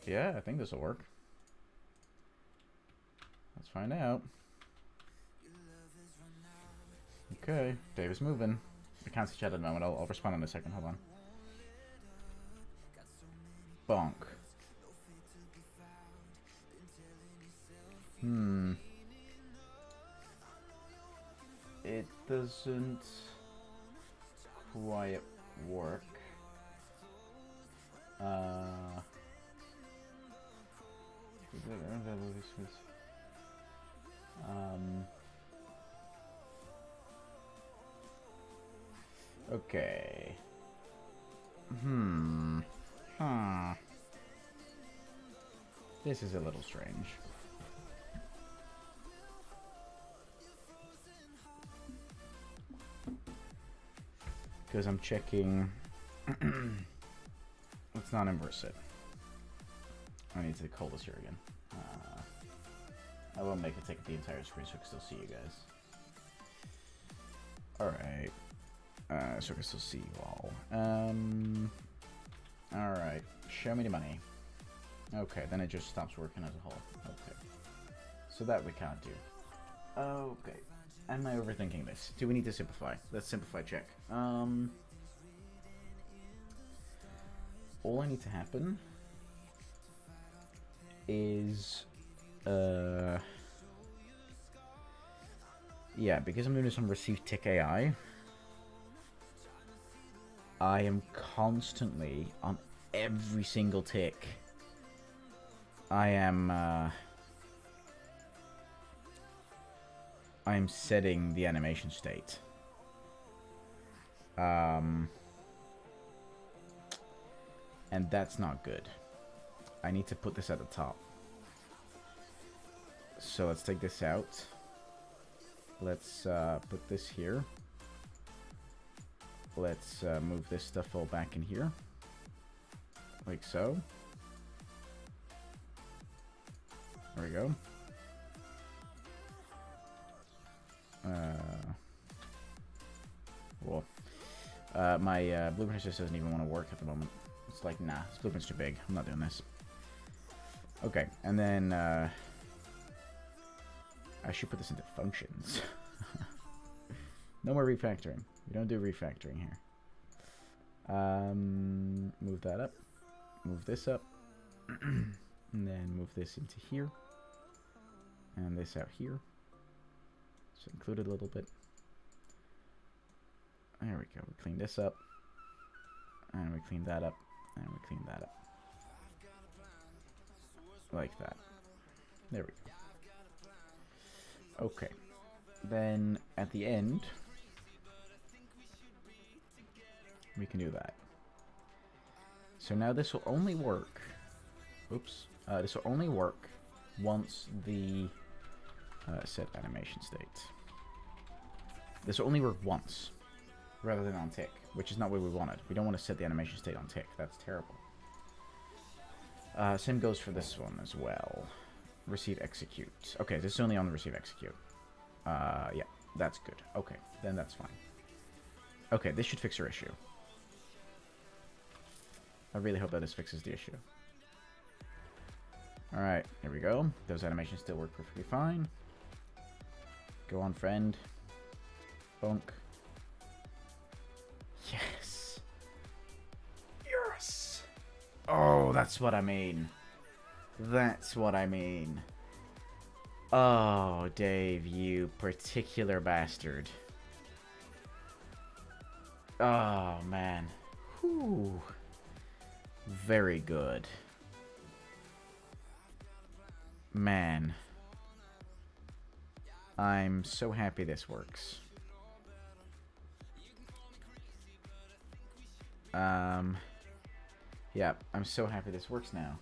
Yeah, I think this will work. Let's find out. Okay, Dave is moving. I can't see chat at the moment. I'll respond in a second. Hold on. Bonk. It doesn't quite work. Okay. This is a little strange. Because I'm checking. Let's not inverse it. I need to call this here again. I will make it take the entire screen so I can still see you guys. Alright. So I can still see you all. Alright. Show me the money. Okay, then it just stops working as a whole. Okay. So that we can't do. Okay. Am I overthinking this? Do we need to simplify? Let's simplify check. All I need to happen is yeah, because I'm doing this on receive tick AI, I am constantly on every single tick. I am setting the animation state. And that's not good. I need to put this at the top. So let's take this out. Let's put this here. Let's move this stuff all back in here. Like so. There we go. Well, my blueprint just doesn't even want to work at the moment. It's like, nah, this blueprint's too big. I'm not doing this. Okay, and then I should put this into functions. No more refactoring. We don't do refactoring here. Move that up. Move this up. And then move this into here. And this out here. So include it a little bit. There we go. We clean this up. And we clean that up. And we clean that up. Like that. There we go. Okay. Then at the end, we can do that. So now this will only work. Oops. This will only work once the set animation state. This will only work once, rather than on tick, which is not what we wanted. We don't want to set the animation state on tick. That's terrible. Same goes for this one as well. Receive execute. Okay, this is only on the receive execute. Yeah, that's good. Okay, then that's fine. Okay, this should fix your issue. I really hope that this fixes the issue. Alright, here we go. Those animations still work perfectly fine. Go on, friend. Bonk. Yes! Yes! Oh, that's what I mean. That's what I mean. Oh, Dave, you particular bastard. Oh, man. Whew. Very good. Man. I'm so happy this works. Yeah, I'm so happy this works now.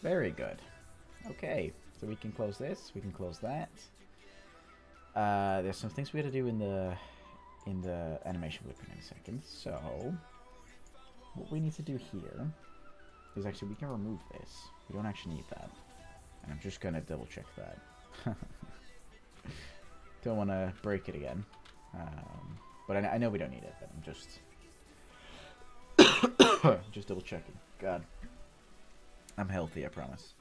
Very good. Okay, so we can close this, we can close that. There's some things we gotta do in the animation blueprint in a second. So what we need to do here is actually we can remove this. We don't actually need that. And I'm just gonna double check that. Don't want to break it again. But I know we don't need it, but I'm just just double checking. God. I'm healthy, I promise.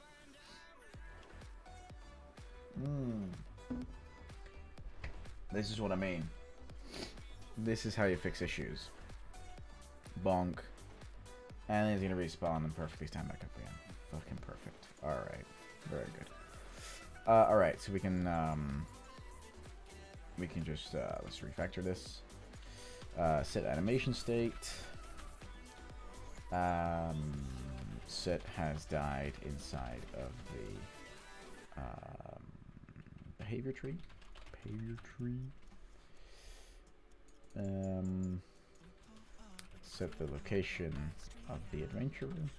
This is what I mean. This is how you fix issues. Bonk. And he's gonna respawn and perfectly stand back up again. Fucking perfect. Alright. Very good. Alright, so we can just let's refactor this. Set animation state. Set has died inside of the behavior tree. Set the location of the adventurer.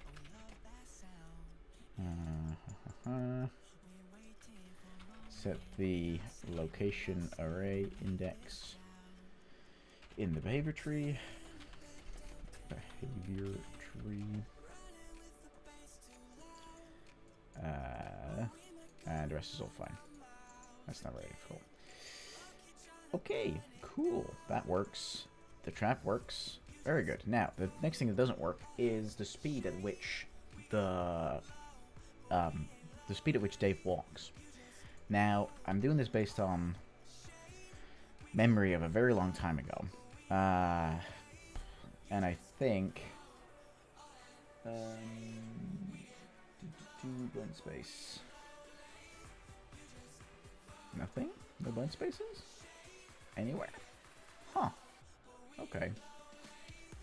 Set the location array index in the behavior tree. And the rest is all fine. That's not very difficult. Okay, cool. That works. The trap works. Very good. Now, the next thing that doesn't work is the speed at which the speed at which Dave walks. Now, I'm doing this based on memory of a very long time ago. And I think blend space. Nothing? No blend spaces? Anywhere? Huh. Okay.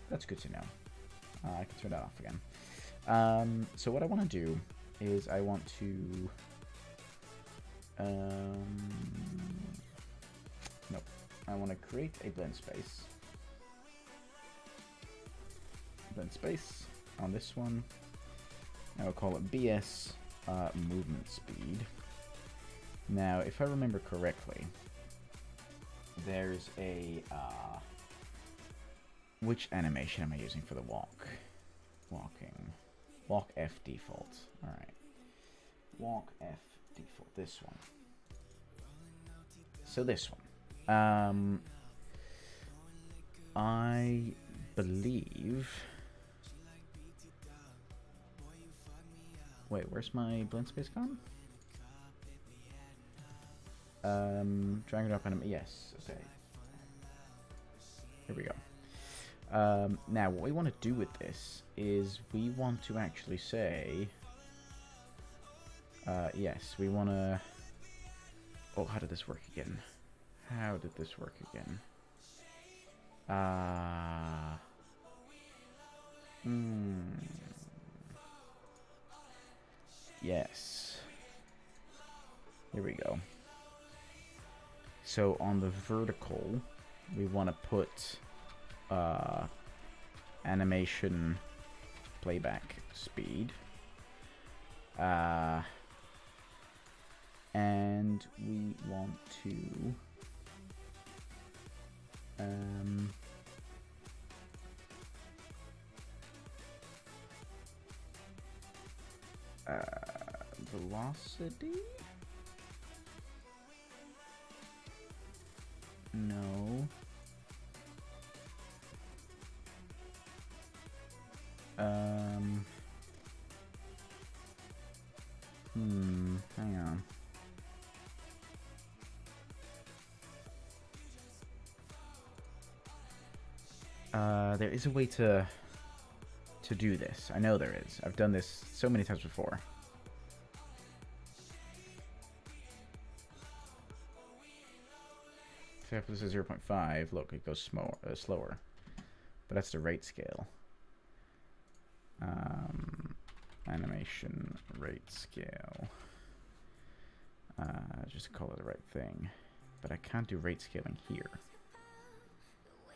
That's good to know. I can turn that off again. So what I want to do is I want to nope. I want to create a blend space. Blend space. on this one. I will call it BS movement speed. Now, if I remember correctly, there's a which animation am I using for the walk? Walking. Walk F default. Alright. Walk F default. This one. So this one. I believe... Wait, where's my blend space gone? Drag it up and... Yes, okay. Here we go. Now, what we want to do with this is we want to actually say... yes, we want to... Oh, how did this work again? How did this work again? Yes. Here we go. So on the vertical, we want to put animation playback speed. And we want to velocity? No. Hang on. There is a way to do this. I know there is. I've done this so many times before. If I put this at 0.5, look, it goes slower. But that's the rate scale. Animation rate scale. Just to call it the right thing. But I can't do rate scaling here.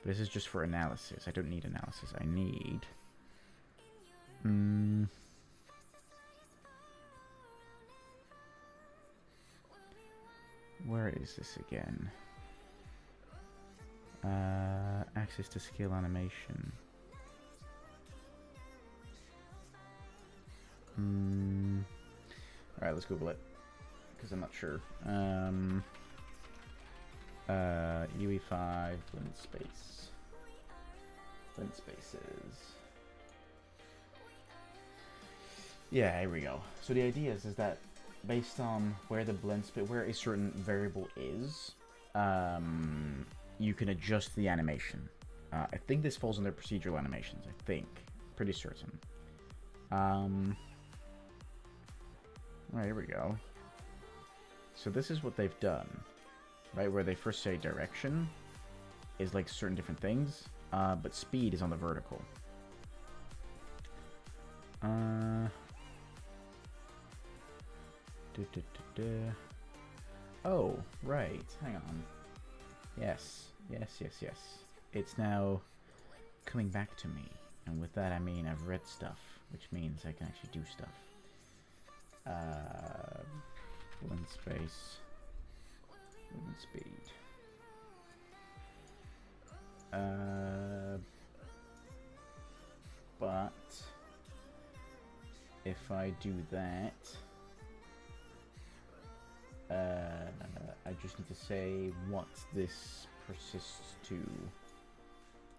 But this is just for analysis. I don't need analysis. I need... Where is this again? Access to scale animation. Alright, let's Google it. Because I'm not sure. UE5 blend space. Blend spaces. Yeah, here we go. So the idea is that based on where the blend space, where a certain variable is, you can adjust the animation. I think this falls under procedural animations. I think, pretty certain. Right, here we go. So this is what they've done, right? Where they first say direction is like certain different things, but speed is on the vertical. Oh, right. Hang on. Yes. It's now coming back to me. And with that, I mean I've read stuff, which means I can actually do stuff. Blend space. Movement speed. But if I do that, I just need to say what this persists to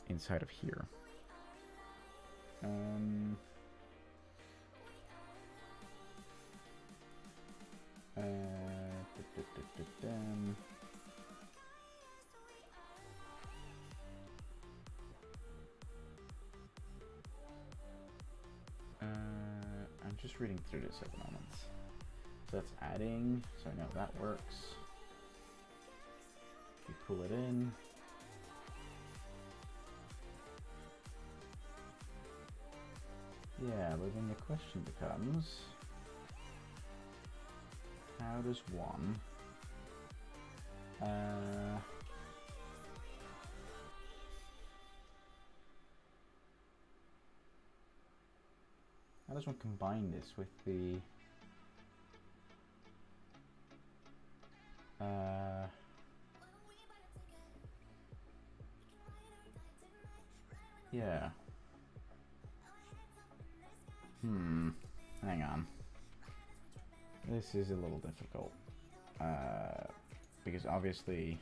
inside of here. I'm just reading through this at the moment. So that's adding, so I know that works. You pull it in. Yeah, but then the question becomes, how does one How does one combine this with the... Yeah. Hang on. This is a little difficult. Because obviously...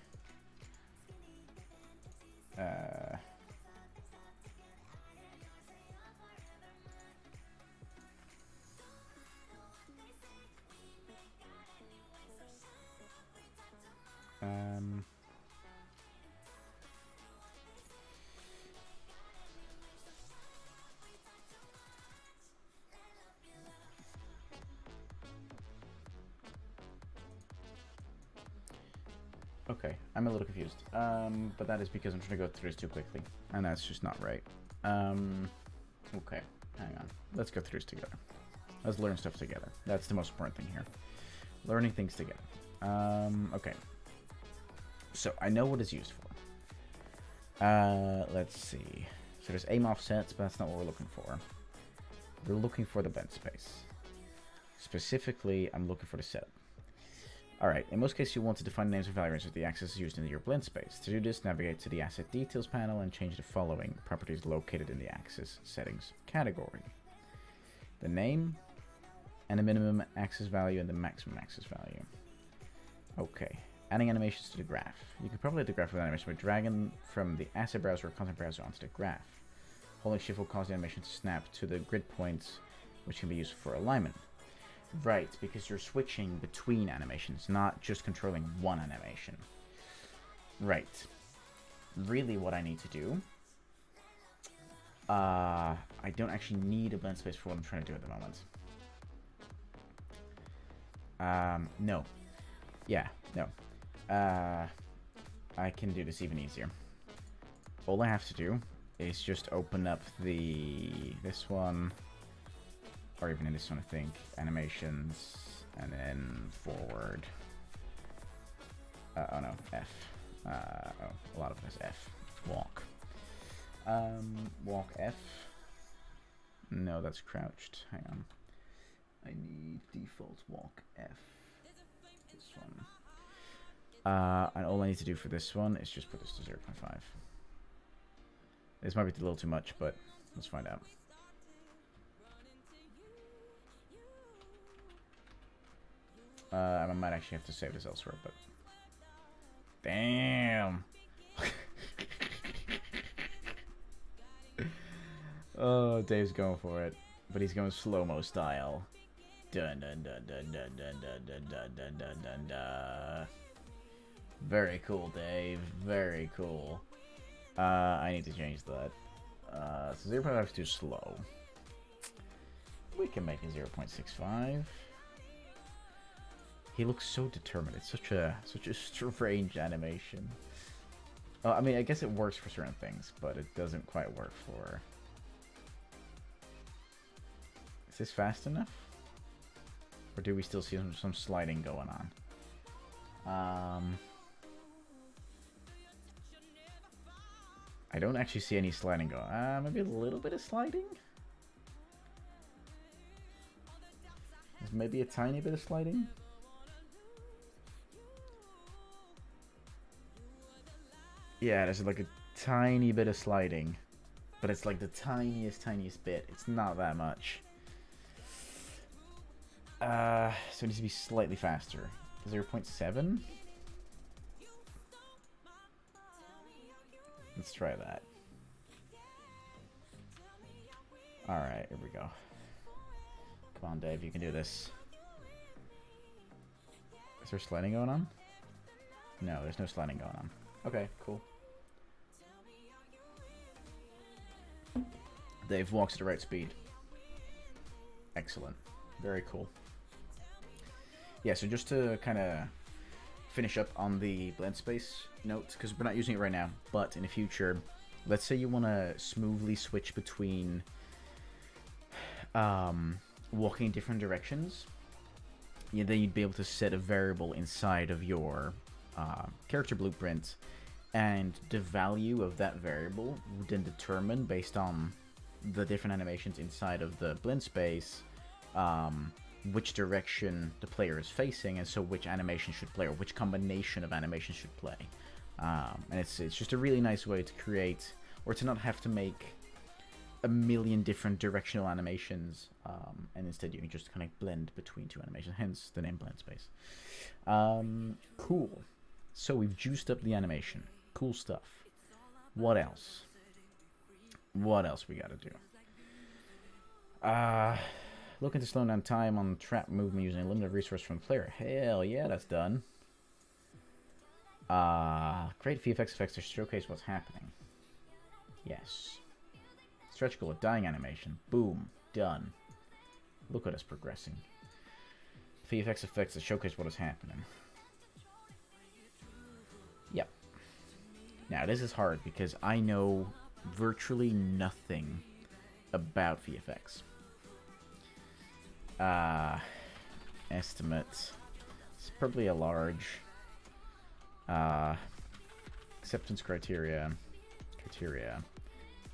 Okay, I'm a little confused. But that is because I'm trying to go through this too quickly, and that's just not right. Okay, hang on. Let's go through this together. Let's learn stuff together. That's the most important thing here. Learning things together. Okay. So, I know what it's used for. Let's see. So there's aim offsets, but that's not what we're looking for. We're looking for the blend space. Specifically, I'm looking for the setup. Alright, in most cases you want to define names and value ranges of the axes used in your blend space. To do this, navigate to the Asset Details panel and change the following properties located in the axis settings category. The name, and the minimum axis value and the maximum axis value. Okay, adding animations to the graph. You can probably add the graph with animation by dragging from the asset browser or content browser onto the graph. Holding shift will cause the animation to snap to the grid points, which can be used for alignment. Right, because you're switching between animations, not just controlling one animation. Right. Really what I need to do... I don't actually need a blend space for what I'm trying to do at the moment. No. Yeah, no. I can do this even easier. All I have to do is just open up this one... Or even in this one, I think. Animations, and then forward. Oh no, F. A lot of it is F. Walk. Walk F. No, that's crouched. Hang on. I need default walk F. This one. And all I need to do for this one is just put this to 0.5. This might be a little too much, but let's find out. I might actually have to save this elsewhere, but... Damn! Oh, Dave's going for it. But he's going slow-mo style. Dun dun dun dun dun dun dun dun dun dun dun dun dun. Very cool, Dave. Very cool. I need to change that. So 0.5 is too slow. We can make it 0.65. He looks so determined. It's such a strange animation. I mean, I guess it works for certain things, but it doesn't quite work for... Is this fast enough? Or do we still see some sliding going on? I don't actually see any sliding going on. Maybe a little bit of sliding? There's maybe a tiny bit of sliding? Yeah, there's like a tiny bit of sliding. But it's like the tiniest bit. It's not that much. So it needs to be slightly faster. 0.7? Let's try that. Alright, here we go. Come on, Dave, you can do this. Is there sliding going on? No, there's no sliding going on. Okay, cool. Dave walks at the right speed. Excellent. Very cool. Yeah, so just to kind of finish up on the blend space note, because we're not using it right now, but in the future, let's say you want to smoothly switch between walking in different directions. Yeah, then you'd be able to set a variable inside of your character blueprint, and the value of that variable would then determine based on the different animations inside of the blend space, which direction the player is facing, and so which animation should play, or which combination of animations should play. And it's just a really nice way to create, or to not have to make a million different directional animations, and instead you can just kind of blend between two animations, hence the name blend space. Cool. So we've juiced up the animation. Cool stuff. What else? What else we gotta do? Looking to slow down time on trap movement using a limited resource from the player. Hell yeah, that's done. Create VFX effects to showcase what's happening. Yes. Stretch goal, dying animation. Boom. Done. Look at us progressing. VFX effects to showcase what is happening. Yep. Now, this is hard because I know virtually nothing about VFX. Estimate. It's probably a large. Acceptance criteria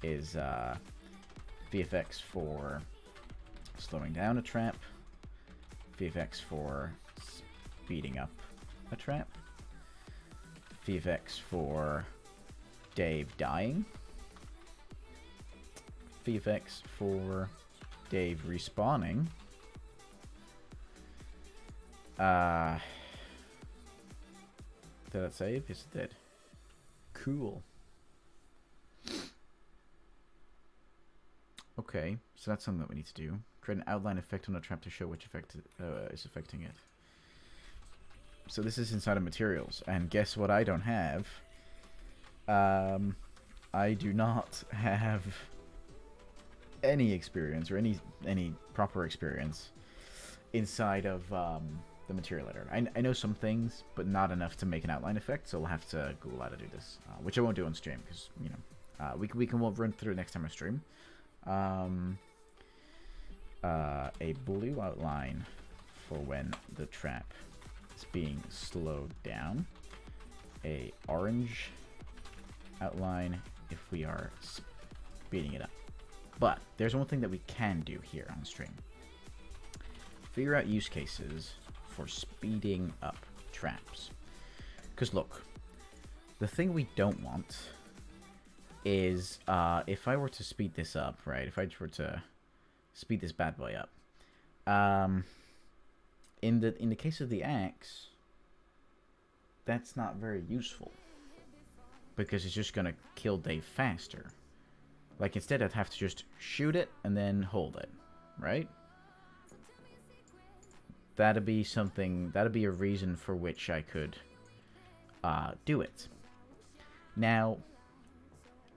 is VFX for slowing down a trap, VFX for speeding up a trap, VFX for Dave dying, VFX for Dave respawning, did it save? Yes, it did. Cool. Okay, so that's something that we need to do. Create an outline effect on a trap to show which effect is affecting it. So this is inside of materials, and guess what I don't have? I do not have any experience, or any proper experience inside of the material editor. I know some things, but not enough to make an outline effect, so we'll have to Google how to do this, which I won't do on stream, because, you know, we can run through it next time I stream. A blue outline for when the trap is being slowed down. A orange outline if we are speeding it up. But there's one thing that we can do here on stream. Figure out use cases for speeding up traps. Because look, the thing we don't want is if I were to speed this up, right? If I were to speed this bad boy up, in the case of the axe, that's not very useful because it's just gonna kill Dave faster. Like, instead I'd have to just shoot it and then hold it, right? That'd be something. That'd be a reason for which I could do it. Now,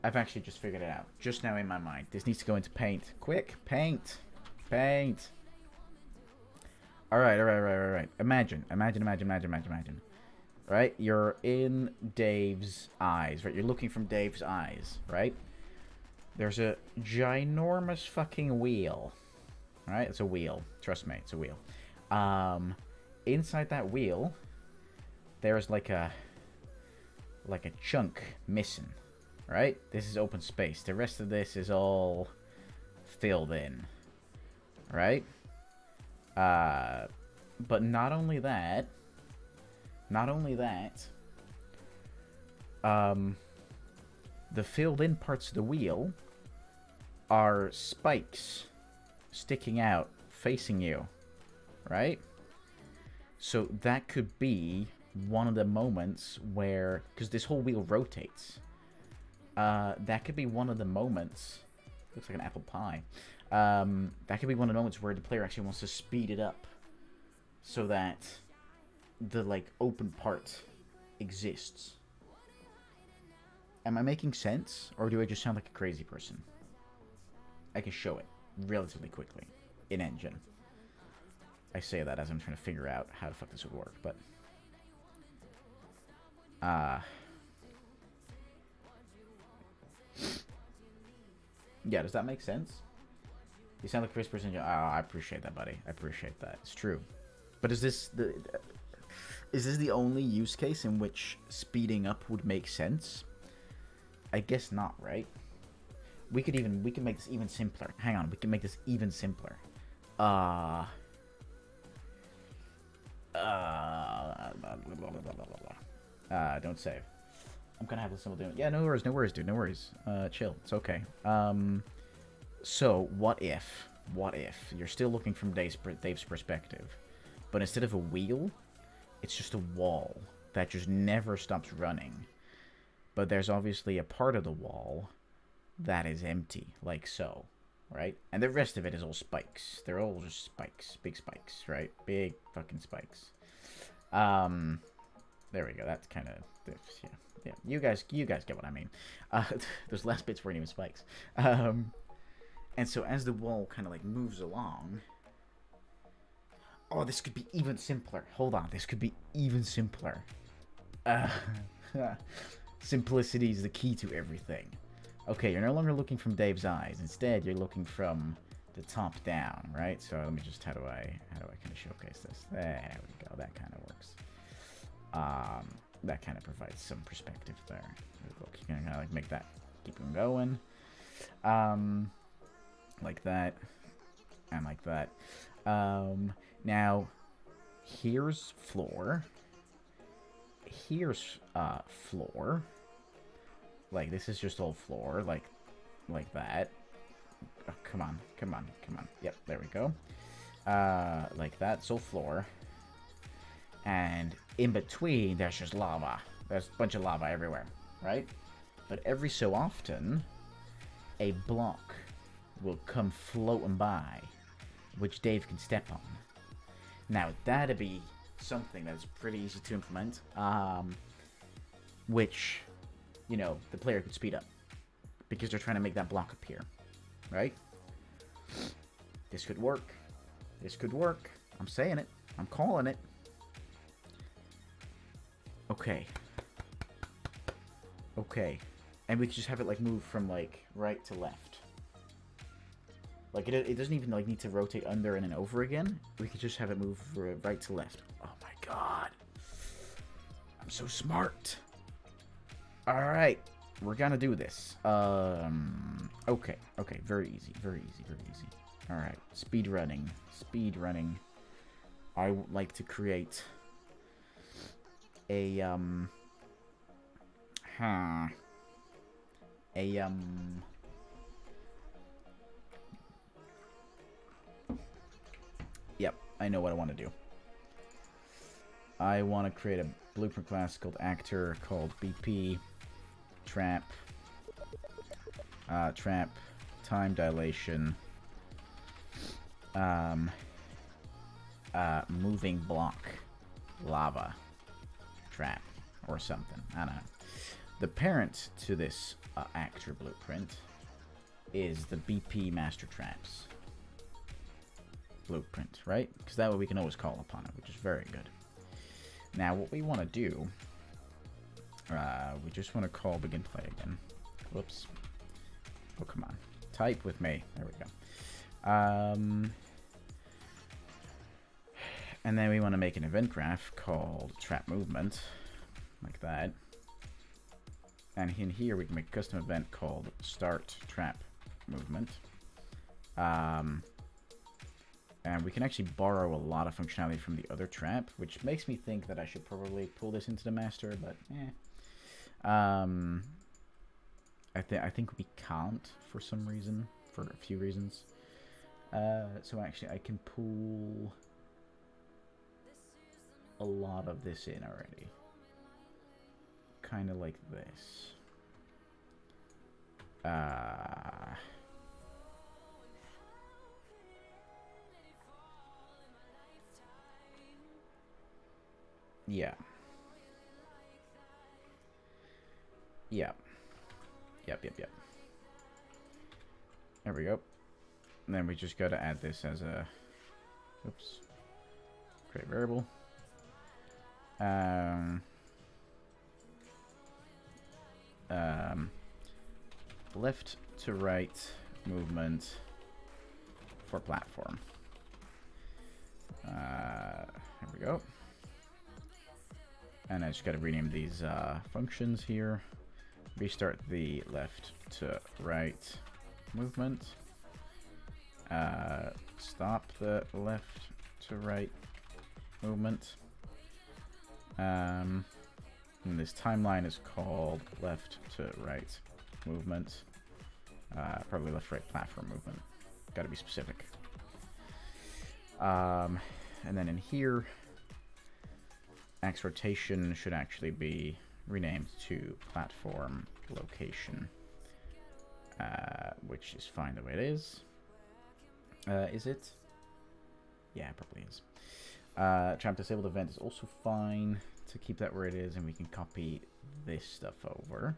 I've actually just figured it out. Just now in my mind. This needs to go into paint. Quick, paint. Paint. Alright. Imagine. Right? You're in Dave's eyes, right? You're looking from Dave's eyes, right? There's a ginormous fucking wheel. Right? It's a wheel. Trust me, it's a wheel. Inside that wheel, there's like a chunk missing. Right? This is open space. The rest of this is all filled in. Right? But not only that, the filled in parts of the wheel are spikes sticking out facing you, right? So that could be one of the moments where, because this whole wheel rotates, that could be one of the moments. Looks like an apple pie. That could be one of the moments where the player actually wants to speed it up so that the open part exists. Am I making sense, or do I just sound like a crazy person? I can show it relatively quickly in Engine. I say that as I'm trying to figure out how the fuck this would work, but yeah, does that make sense? You sound like a crazy person. Oh, I appreciate that, buddy. I appreciate that. It's true. But is this the only use case in which speeding up would make sense? I guess not, right? We can make this even simpler. Hang on, we can make this even simpler. Don't save. I'm gonna have this doing. Yeah, no worries, dude, no worries. Chill, it's okay. So what if you're still looking from Dave's perspective, but instead of a wheel, it's just a wall that just never stops running. But there's obviously a part of the wall that is empty, like so, right? And the rest of it is all spikes. They're all just spikes, big spikes, right? Big fucking spikes. There we go. That's kind of, yeah, yeah. You guys get what I mean. Those last bits weren't even spikes. And so as the wall kind of like moves along, oh, this could be even simpler. Hold on, this could be even simpler. Simplicity is the key to everything. Okay, you're no longer looking from Dave's eyes. Instead, you're looking from the top down, right? So let me just, how do I kind of showcase this? There we go. That kind of works. That kind of provides some perspective there. Look, you can kind of like make that keep them going. Like that, and like that. Now, here's floor. Here's floor. Like, this is just all floor, like that. Oh, come on. Yep, there we go. Like that, so floor. And in between, there's just lava. There's a bunch of lava everywhere, right? But every so often, a block will come floating by, which Dave can step on. Now, that'd be something that's pretty easy to implement, which, you know, the player could speed up, because they're trying to make that block appear, right? This could work. This could work. I'm saying it. I'm calling it. Okay. Okay. And we could just have it, like, move from, like, right to left. Like, it doesn't even, like, need to rotate under and then over again. We could just have it move right to left. Oh, my God. I'm so smart. Alright. We're gonna do this. Okay. Okay, very easy. Very easy. Very easy. Alright. Speed running. Speed running. I would like to create a, Yep, I know what I want to do. I want to create a blueprint class called actor, called BP, trap, time dilation, moving block, lava, trap, or something. I don't know. The parent to this actor blueprint is the BP master traps blueprint, right? Because that way we can always call upon it, which is very good. Now, what we want to do, we just want to call begin play again. Whoops. Oh, come on. Type with me. There we go. And then we want to make an event graph called trap movement, like that. And in here, we can make a custom event called start trap movement. And we can actually borrow a lot of functionality from the other trap, which makes me think that I should probably pull this into the master, but I think we can't for some reason, for a few reasons. So actually, I can pull a lot of this in already. Kind of like this. Yeah. Yeah. Yep. There we go. And then we just got to add this as a... Oops. Create variable. Left to right movement for platform. There we go. And I just got to rename these functions here. Restart the left to right movement. Stop the left to right movement. And this timeline is called left to right movement. Probably left right platform movement. Gotta be specific. And then in here, X rotation should actually be renamed to platform location, which is fine the way it is. Is it? Yeah, it probably is. Tramp disabled event is also fine to keep that where it is, and we can copy this stuff over.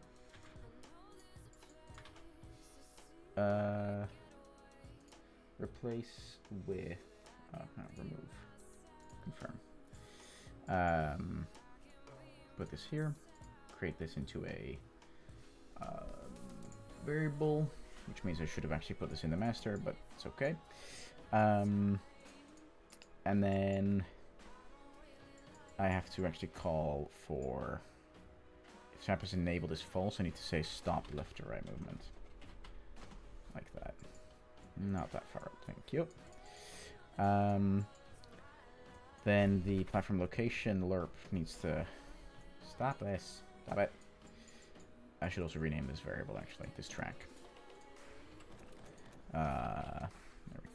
Replace with remove, confirm. Put this here, create this into a variable, which means I should have actually put this in the master, but it's okay. And then I have to actually call for, if Tramp is enabled is false, I need to say stop left to right movement. Like that. Not that far up, thank you. Then the platform location lerp needs to stop this. Stop it. I should also rename this variable, actually, this track. There we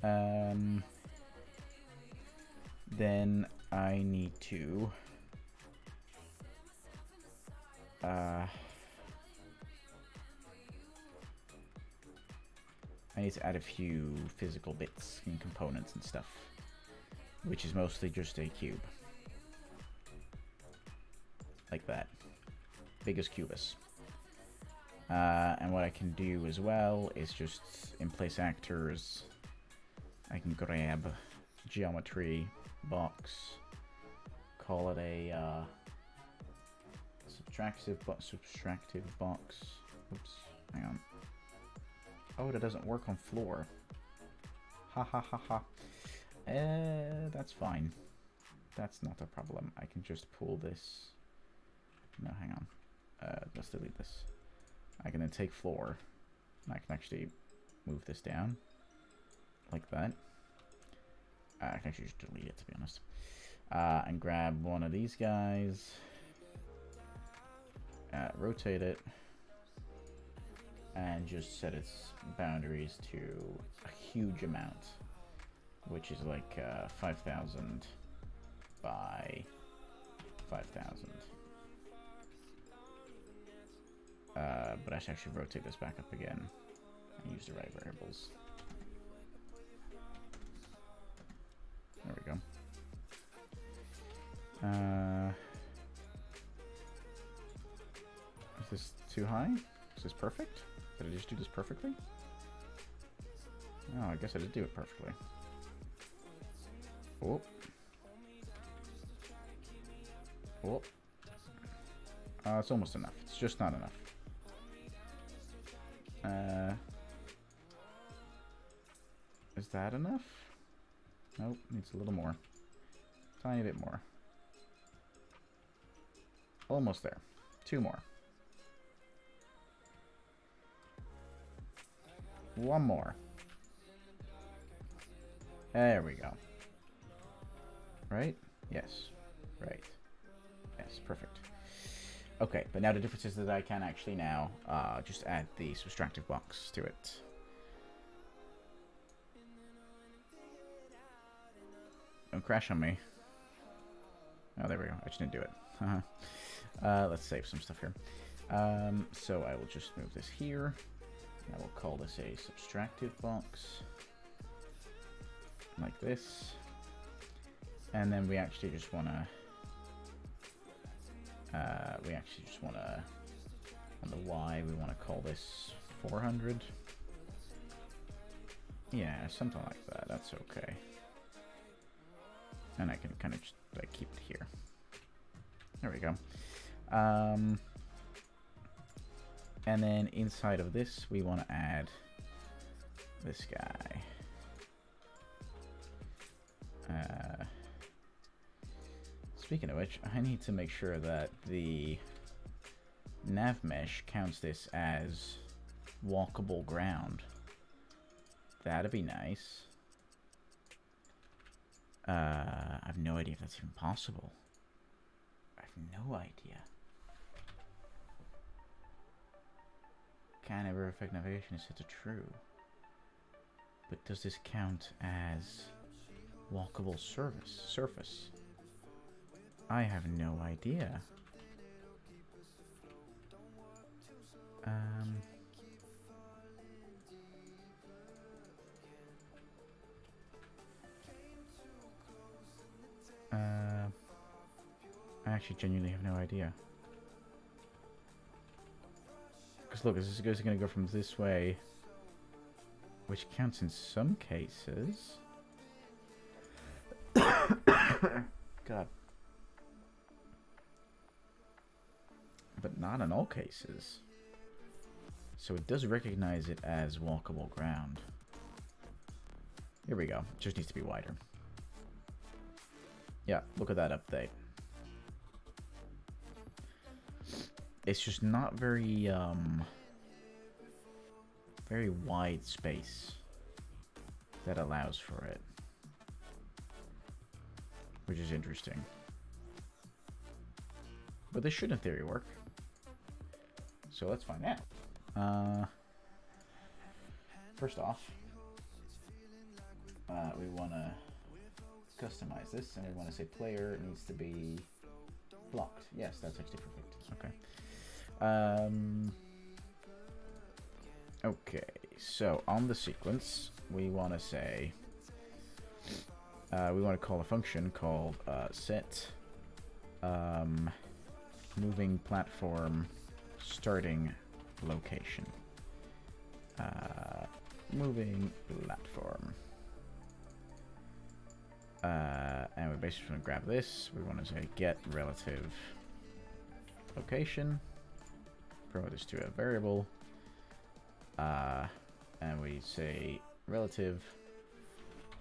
go. Then I need to add a few physical bits and components and stuff, which is mostly just a cube. Like that. Big as Cubus. And what I can do as well is just in place actors, I can grab geometry box, call it a subtractive box. Oops, hang on. Oh, that doesn't work on floor. Ha ha ha ha. That's fine. That's not a problem. I can just pull this. No, hang on. Let's delete this. I can then take floor. I can actually move this down. Like that. I can actually just delete it, to be honest. And grab one of these guys. Rotate it. And just set its boundaries to a huge amount. Which is like 5,000 by 5,000. But I should actually rotate this back up again and use the right variables. There we go. Is this too high? Is this perfect? Did I just do this perfectly? Oh, I guess I did do it perfectly. Oh. Oh. It's almost enough. It's just not enough. Is that enough? Nope, needs a little more. Tiny bit more. Almost there. 2 more. 1 more. There we go. Right? Yes. Right. Yes, perfect. Okay, but now the difference is that I can actually now just add the subtractive box to it. Don't crash on me. Oh, there we go. I just didn't do it. Let's save some stuff here. So I will just move this here. I will call this a subtractive box. Like this. And then we actually just want to... on the Y, we want to call this 400. Yeah, something like that. That's okay. And I can kind of just like keep it here. There we go. And then inside of this, we want to add this guy. Speaking of which, I need to make sure that the navmesh counts this as walkable ground. That'd be nice. I have no idea if that's even possible. I have no idea. Can ever affect navigation is set to true. But does this count as walkable surface? I have no idea. I actually genuinely have no idea. Because look, this is going to go from this way, which counts in some cases. God. But not in all cases. So it does recognize it as walkable ground. Here we go. It just needs to be wider. Yeah, look at that update. It's just not very, very wide space that allows for it. Which is interesting. But this should in theory work. So let's find out. First off, we want to customize this, and we want to say player needs to be blocked. Yes, that's actually perfect. Okay. Okay, so on the sequence, we want to say, we want to call a function called set moving platform starting location. Moving platform. And we basically want to grab this. We want to say get relative location. Promote this to a variable. And we say relative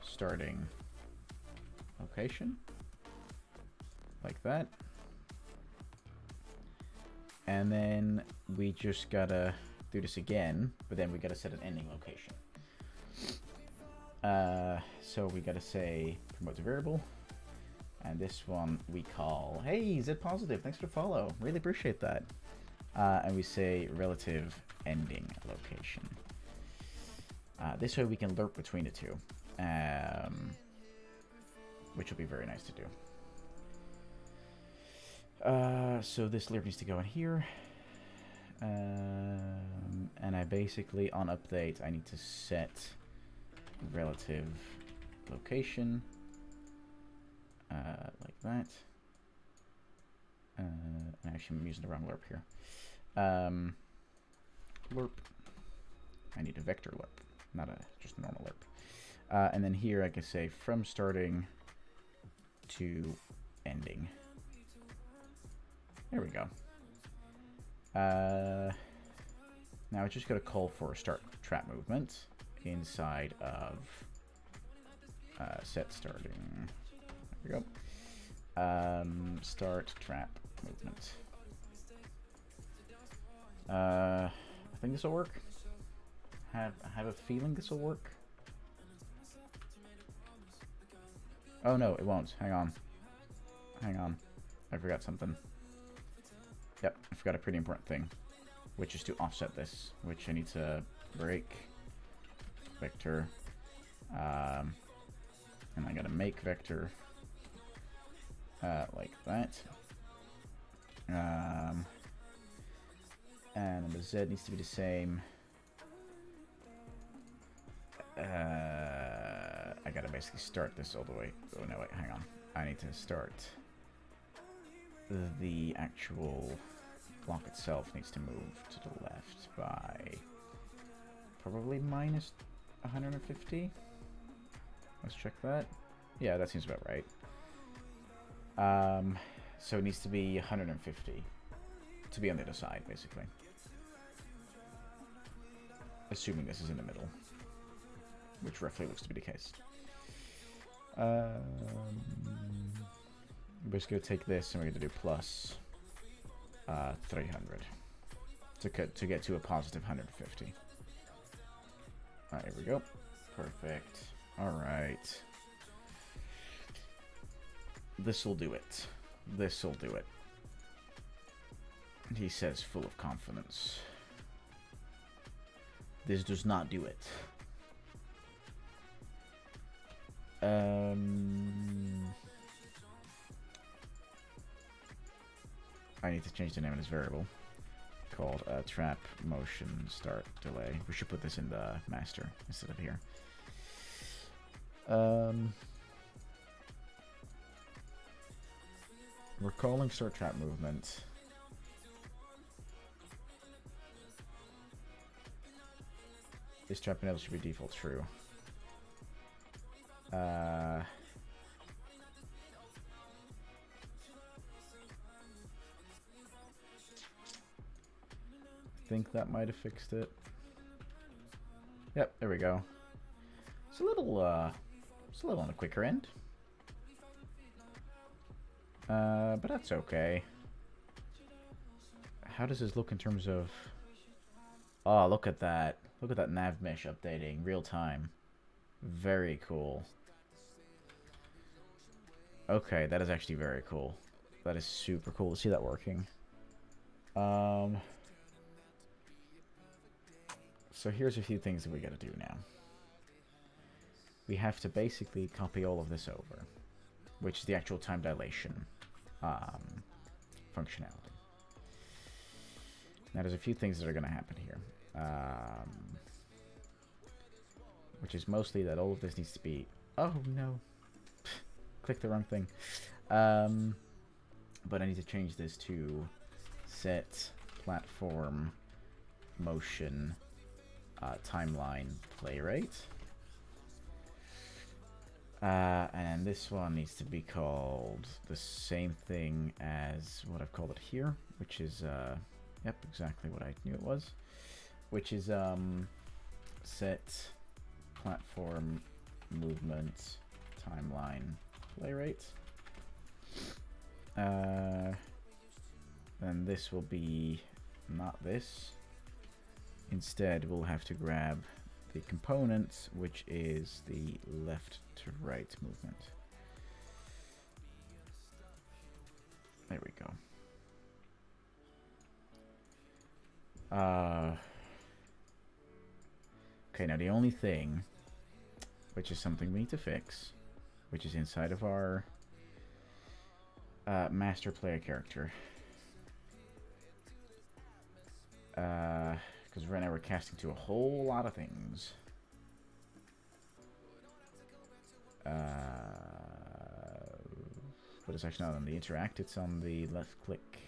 starting location. Like that. And then we just gotta do this again, but then we gotta set an ending location. So we gotta say promote to variable, and this one we call, hey, Z Positive, thanks for the follow, really appreciate that. And we say relative ending location. This way we can lerp between the two, which will be very nice to do. So this lerp needs to go in here. And I basically, on update, I need to set relative location, like that. Actually, I'm using the wrong lerp here. Lerp. I need a vector lerp, not just a normal lerp. And then here I can say from starting to ending. There we go. Now I just got to call for a start trap movement inside of set starting. There we go. Start trap movement. I think this will work. I have a feeling this will work. Oh no, it won't. Hang on. Hang on. I forgot something. Yep, I forgot a pretty important thing, which is to offset this, which I need to break vector, and I gotta make vector like that, and the Z needs to be the same. I gotta basically start this all the way. Oh no, wait, hang on. I need to start the actual block itself needs to move to the left by probably minus 150. Let's check that. Yeah, that seems about right. So it needs to be 150 to be on the other side, basically. Assuming this is in the middle, which roughly looks to be the case. We're just going to take this and we're going to do plus 300. to get to a positive 150. Alright, here we go. Perfect. Alright. This'll do it. This'll do it. He says, full of confidence. This does not do it. I need to change the name of this variable called trap motion start delay. We should put this in the master instead of here. We're calling start trap movement. This trap enable should be default true. I think that might have fixed it. Yep, there we go. It's a little on the quicker end. But that's okay. How does this look in terms of... Oh, look at that. Look at that nav mesh updating real time. Very cool. Okay, that is actually very cool. That is super cool to see that working. So here's a few things that we gotta do now. We have to basically copy all of this over, which is the actual time dilation functionality. Now there's a few things that are gonna happen here. Which is mostly that all of this needs to be... Oh no. Click the wrong thing. But I need to change this to set platform motion timeline play rate. And this one needs to be called the same thing as what I've called it here, which is, yep, exactly what I knew it was, which is set platform movement timeline play rate. And this will be not this. Instead, we'll have to grab the component, which is the left to right movement. There we go. Okay, now the only thing, which is something we need to fix, which is inside of our master player character. Because right now we're casting to a whole lot of things. But it's actually not on the interact, it's on the left click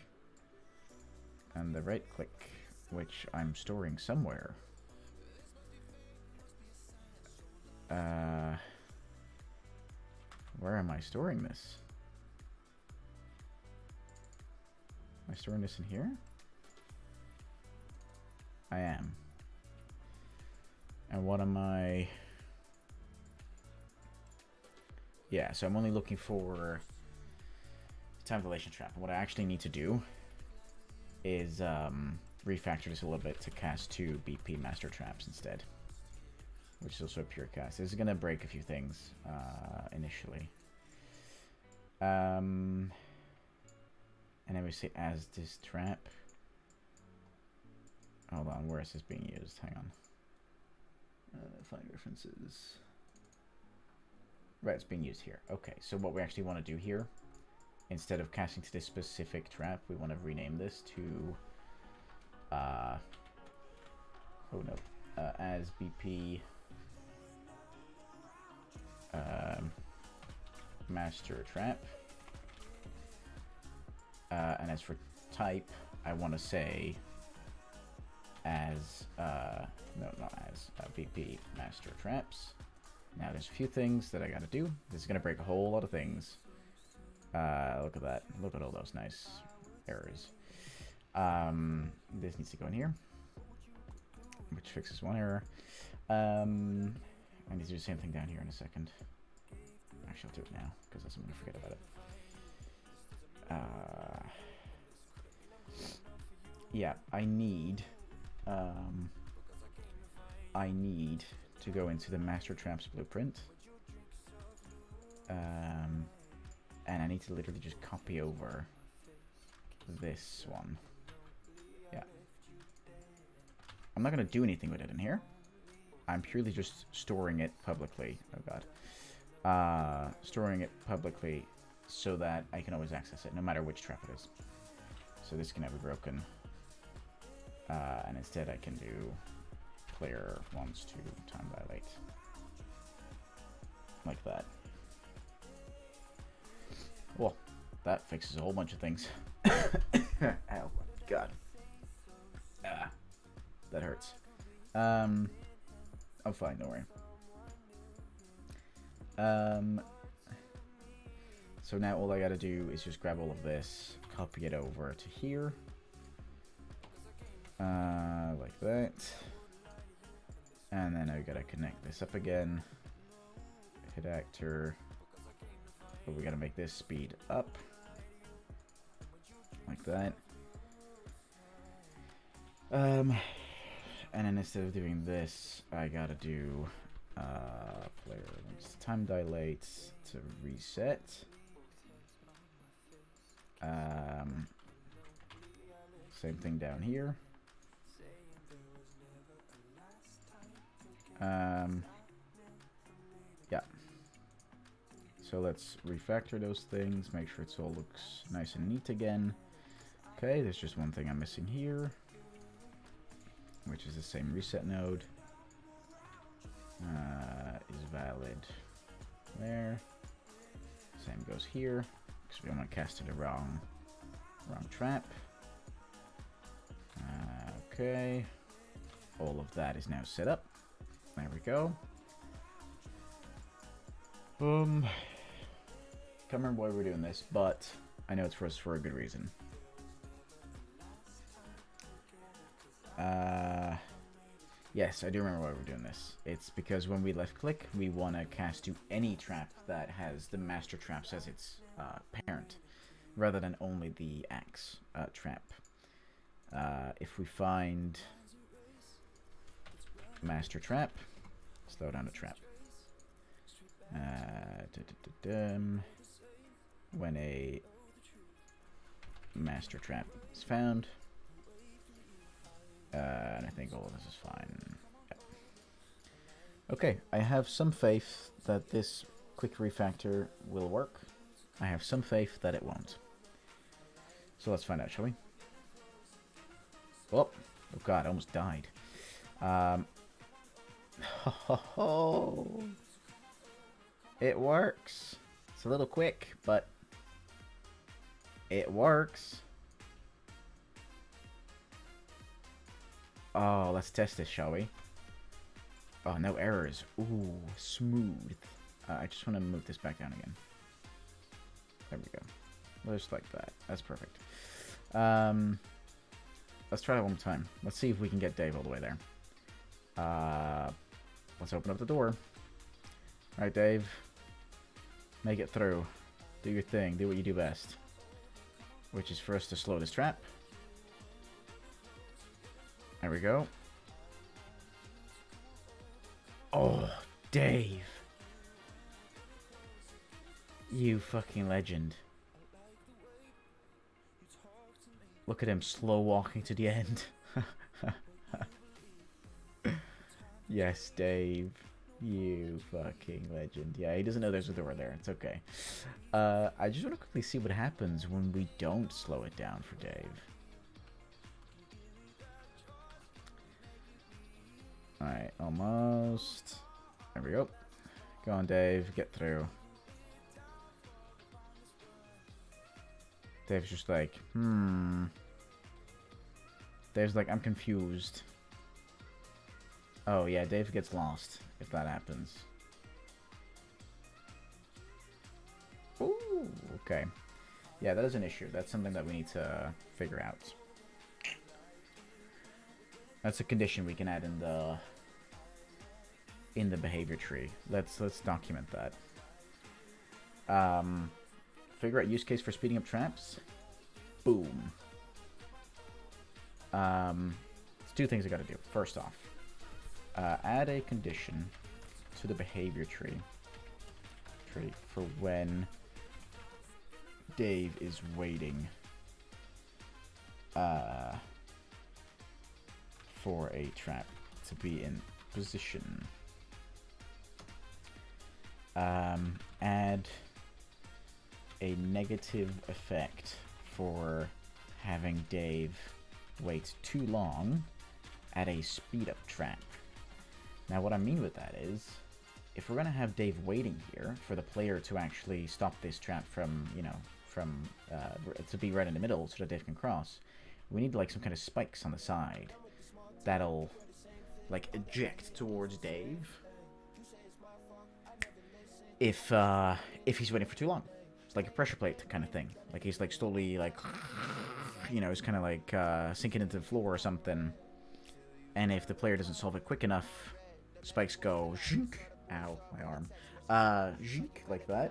and the right click, which I'm storing somewhere. Where am I storing this? Am I storing this in here? I am. And what am I... Yeah, so I'm only looking for time dilation trap. And what I actually need to do is refactor this a little bit to cast 2 BP master traps instead, which is also a pure cast. This is going to break a few things initially. And then we say as this trap. Hold on, where is this being used? Hang on. Find references. Right, it's being used here. Okay, so what we actually want to do here, instead of casting to this specific trap, we want to rename this to as BP master trap. And as for type, I want to say as no, not as BP master traps. Now there's a few things that I gotta do. This is gonna break a whole lot of things. Look at that. Look at all those nice errors. This needs to go in here, which fixes one error. I need to do the same thing down here in a second. Actually, I'll do it now because I'm gonna forget about it. yeah, I need to go into the Master Traps blueprint. And I need to literally just copy over this one. Yeah. I'm not going to do anything with it in here. I'm purely just storing it publicly. Oh god. Storing it publicly so that I can always access it, no matter which trap it is. So this can never be broken. And instead I can do player wants to time dilate. Like that. Well, that fixes a whole bunch of things. Ow, god. Ah, that hurts. I'm fine, don't worry. So now all I gotta do is just grab all of this, copy it over to here. Like that. And then I gotta connect this up again. Hit actor. But we gotta make this speed up. Like that. And then instead of doing this, I gotta do player time dilate to reset. Same thing down here. Yeah. So let's refactor those things, make sure it all looks nice and neat again. Okay, there's just one thing I'm missing here, which is the same reset node. Is valid there. Same goes here, because we don't want to cast it the wrong trap. Okay, all of that is now set up. There we go. Can't remember why we're doing this, but I know it's for a good reason. Yes, I do remember why we're doing this. It's because when we left click, we want to cast to any trap that has the master traps as its parent, rather than only the axe trap. If we find master trap, slow down the trap. When a master trap is found, and I think all of this is fine. Yep. Okay, I have some faith that this quick refactor will work. I have some faith that it won't. So let's find out, shall we? Oh god, I almost died. It works. It's a little quick, but it works. Oh, let's test this, shall we? Oh, no errors. Ooh, smooth. I just want to move this back down again. There we go. Just like that. That's perfect. Let's try that one more time. Let's see if we can get Dave all the way there. Let's open up the door. Alright, Dave. Make it through. Do your thing. Do what you do best. Which is for us to slow this trap. There we go. Oh, Dave. You fucking legend. Look at him slow walking to the end. Yes, Dave. You fucking legend. Yeah, he doesn't know there's a door there. It's okay. I just want to quickly see what happens when we don't slow it down for Dave. Alright, almost. There we go. Go on, Dave. Get through. Dave's just like, Dave's like, I'm confused. Oh, yeah, Dave gets lost if that happens. Ooh, okay. Yeah, that is an issue. That's something that we need to figure out. That's a condition we can add in the behavior tree. Let's document that. Figure out use case for speeding up traps. Boom. There's two things I gotta do. First off, add a condition to the behavior tree for when Dave is waiting for a trap to be in position. Add a negative effect for having Dave wait too long at a speed up trap. Now what I mean with that is, if we're going to have Dave waiting here for the player to actually stop this trap from, you know, to be right in the middle so that Dave can cross, we need like some kind of spikes on the side that'll like eject towards Dave if he's waiting for too long. It's like a pressure plate kind of thing. Like he's like slowly like, you know, he's kind of like sinking into the floor or something. And if the player doesn't solve it quick enough, spikes go zhink. Ow, my arm. Zhink, like that.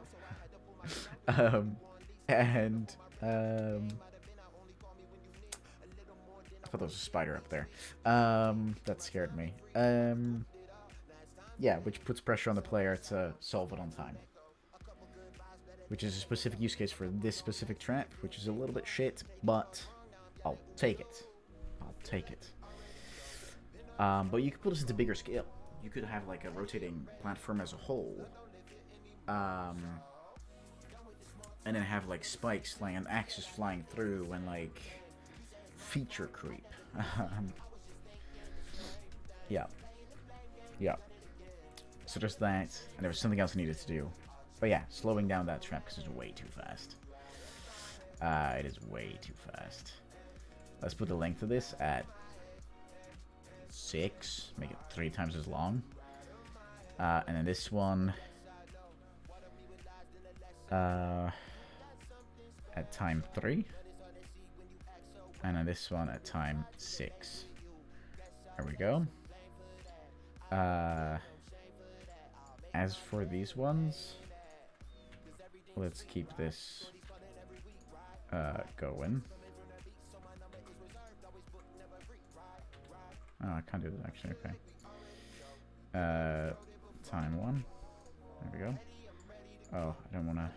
I thought there was a spider up there. That scared me. Yeah, which puts pressure on the player to solve it on time. Which is a specific use case for this specific trap, which is a little bit shit, but I'll take it. I'll take it. But you could put this into bigger scale. You could have like a rotating platform as a whole, and then have like spikes flying and axes flying through and like feature creep. Yeah. So there's that, and there was something else I needed to do. But yeah, slowing down that trap because it's way too fast. It is way too fast. Let's put the length of this at 6, make it 3 times as long. And then this one at time 3. And then this one at time 6. There we go. As for these ones, let's keep this going. Oh, I can't do that actually, okay. Time 1. There we go. Oh, I don't want to...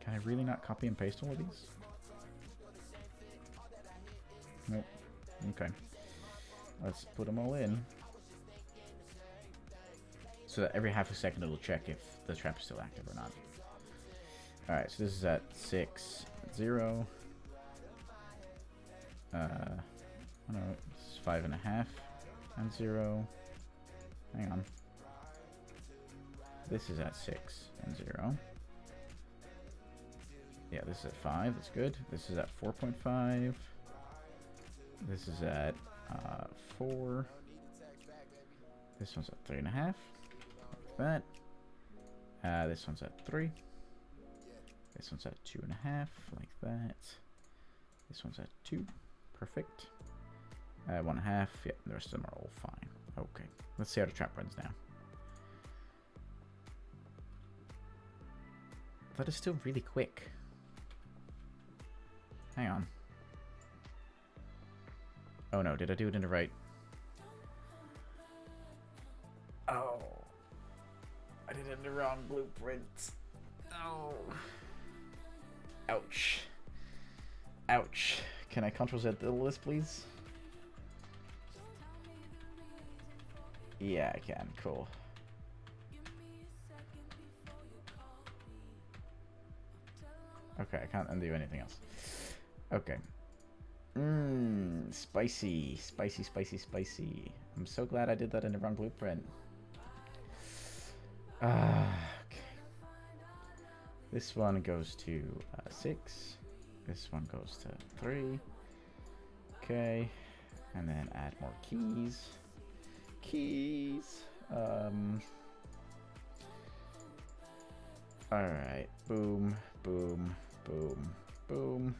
Can I really not copy and paste all of these? Nope. Okay. Let's put them all in. So that every half a second it'll check if the trap is still active or not. Alright, so this is at 6, 0. Oh no, it's 5.5 and 0. Hang on. This is at 6 and 0. Yeah, this is at 5, that's good. This is at 4.5. This is at 4. This one's at 3.5. Like that. This one's at 3. This one's at 2.5, like that. This one's at 2. Perfect. 1.5. Yeah, the rest of them are all fine. Okay, let's see how the trap runs now. That is still really quick. Hang on. Oh no, did I do it in the right? Oh. I did it in the wrong blueprint. Oh. Ouch. Ouch. Can I Ctrl-Z the list, please? Yeah, I can. Cool. Okay, I can't undo anything else. Okay. Spicy. Spicy, spicy, spicy. I'm so glad I did that in the wrong blueprint. Okay. This one goes to 6. This one goes to 3. Okay. And then add more keys. Alright. Boom, boom, boom, boom.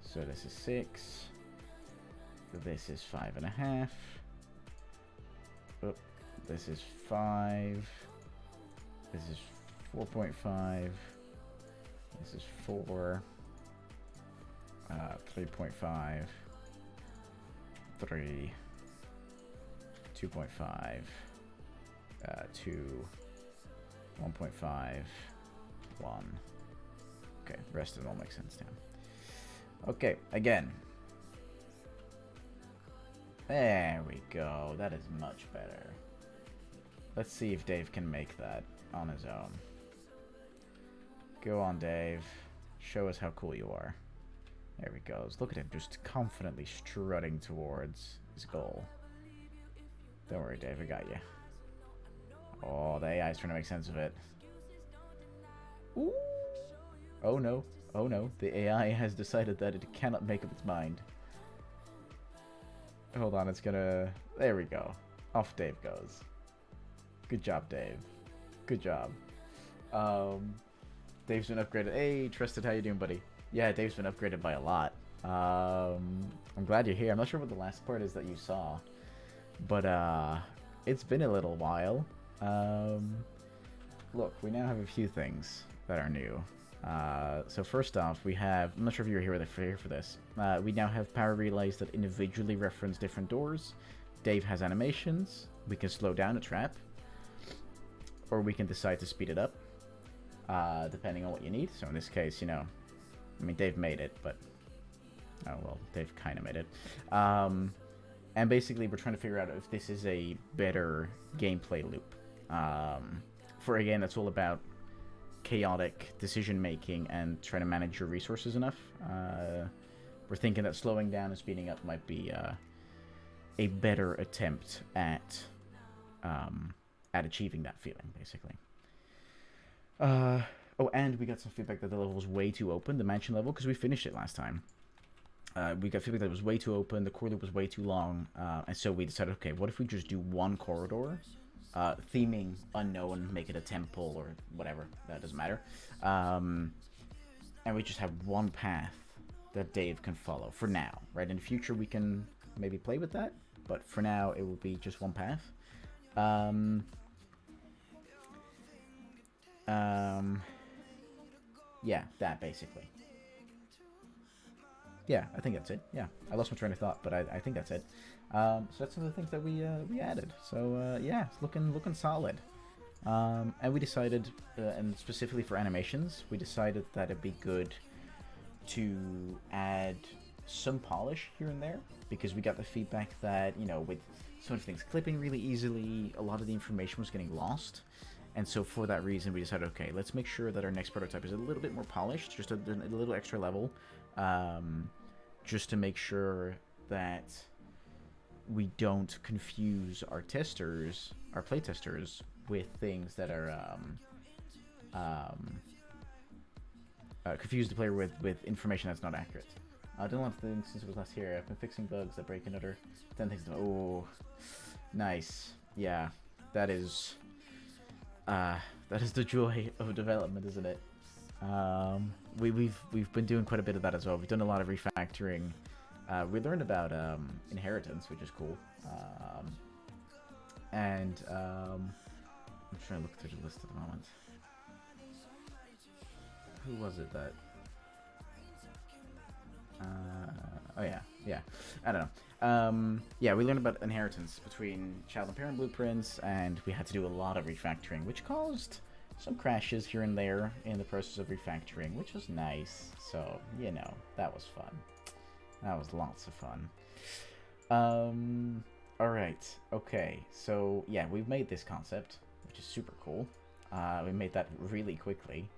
So this is 6. This is 5.5. Oh, this is 5. This is 4.5. This is 4. 3.5. 3, 2.5, 2, 1.5, 1. Okay, the rest of it all makes sense now. Okay, again. There we go. That is much better. Let's see if Dave can make that on his own. Go on, Dave. Show us how cool you are. There he goes. Look at him just confidently strutting towards his goal. Don't worry, Dave. I got you. Oh, the AI is trying to make sense of it. Ooh. Oh, no. Oh, no. The AI has decided that it cannot make up its mind. Hold on. It's gonna... There we go. Off Dave goes. Good job, Dave. Good job. Dave's been upgraded. Hey, Trusted, how you doing, buddy? Yeah, Dave's been upgraded by a lot. I'm glad you're here. I'm not sure what the last part is that you saw, but it's been a little while. Look, we now have a few things that are new. So first off, we have, I'm not sure if you were here for this, we now have power relays that individually reference different doors. Dave has animations. We can slow down a trap, or we can decide to speed it up, depending on what you need. So in this case, you know, I mean, Dave made it, but, oh well, Dave kind of made it. And basically, we're trying to figure out if this is a better gameplay loop. For a game that's all about chaotic decision making and trying to manage your resources enough. We're thinking that slowing down and speeding up might be a better attempt at achieving that feeling, basically. Oh, and we got some feedback that the level was way too open, the mansion level, because we finished it last time. We got feedback that it was way too open, the core loop was way too long, and so we decided, okay, what if we just do one corridor, theming unknown, make it a temple or whatever, that doesn't matter, and we just have one path that Dave can follow, for now, right? In the future we can maybe play with that, but for now it will be just one path. Yeah, that basically. Yeah, I think that's it. Yeah, I lost my train of thought, but I think that's it. So that's some of the things that we added. So yeah, it's looking solid. And we decided, and specifically for animations, we decided that it'd be good to add some polish here and there, because we got the feedback that, you know, with so many things clipping really easily, a lot of the information was getting lost. And so for that reason, we decided, okay, let's make sure that our next prototype is a little bit more polished, just a little extra level, just to make sure that we don't confuse our testers, our playtesters, with things that are confuse the player with information that's not accurate. I've done a lot of things since I was last here. I've been fixing bugs that break another 10 things. Oh, nice. Yeah, that is the joy of development, isn't it? We've been doing quite a bit of that as well. We've done a lot of refactoring. We learned about inheritance, which is cool. I'm trying to look through the list at the moment. Who was it that? Oh yeah. I don't know. Yeah, we learned about inheritance between child and parent blueprints, and we had to do a lot of refactoring, which caused some crashes here and there in the process of refactoring, which was nice. So, you know, that was fun. That was lots of fun. Alright, okay, so yeah, we've made this concept, which is super cool. We made that really quickly.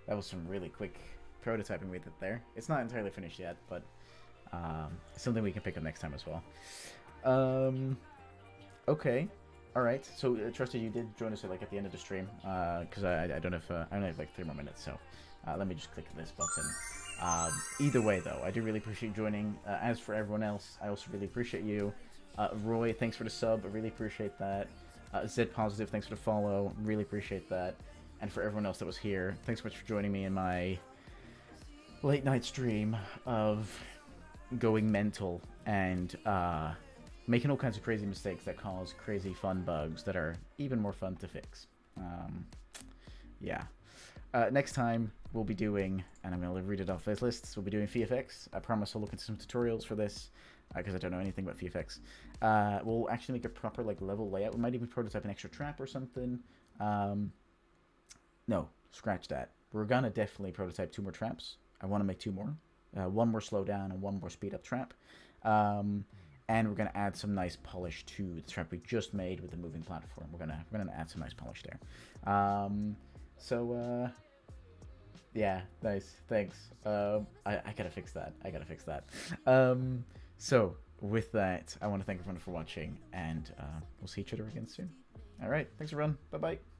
That was some really quick prototyping we did there. It's not entirely finished yet, but something we can pick up next time as well. Okay, alright, so Trusted, you did join us at the end of the stream, because I don't have, I only have like 3 more minutes, so let me just click this button. Either way, though, I do really appreciate you joining. As for everyone else, I also really appreciate you. Roy, thanks for the sub, I really appreciate that. Zed Positive, thanks for the follow, really appreciate that. And for everyone else that was here, thanks so much for joining me in my late night stream of going mental and making all kinds of crazy mistakes that cause crazy fun bugs that are even more fun to fix. Yeah. Next time we'll be doing, and I'm going to read it off this list, we'll be doing VFX. I promise I'll look into some tutorials for this. because I don't know anything about VFX. We'll actually make a proper like level layout. We might even prototype an extra trap or something. No, scratch that. We're gonna definitely prototype 2 more traps. I want to make 2 more. 1 more slow down and 1 more speed up trap. And we're gonna add some nice polish to the trap we just made with the moving platform. We're gonna add some nice polish there. Yeah, nice. Thanks. I gotta fix that. So with that, I want to thank everyone for watching, and we'll see each other again soon. All right, thanks everyone. Bye bye.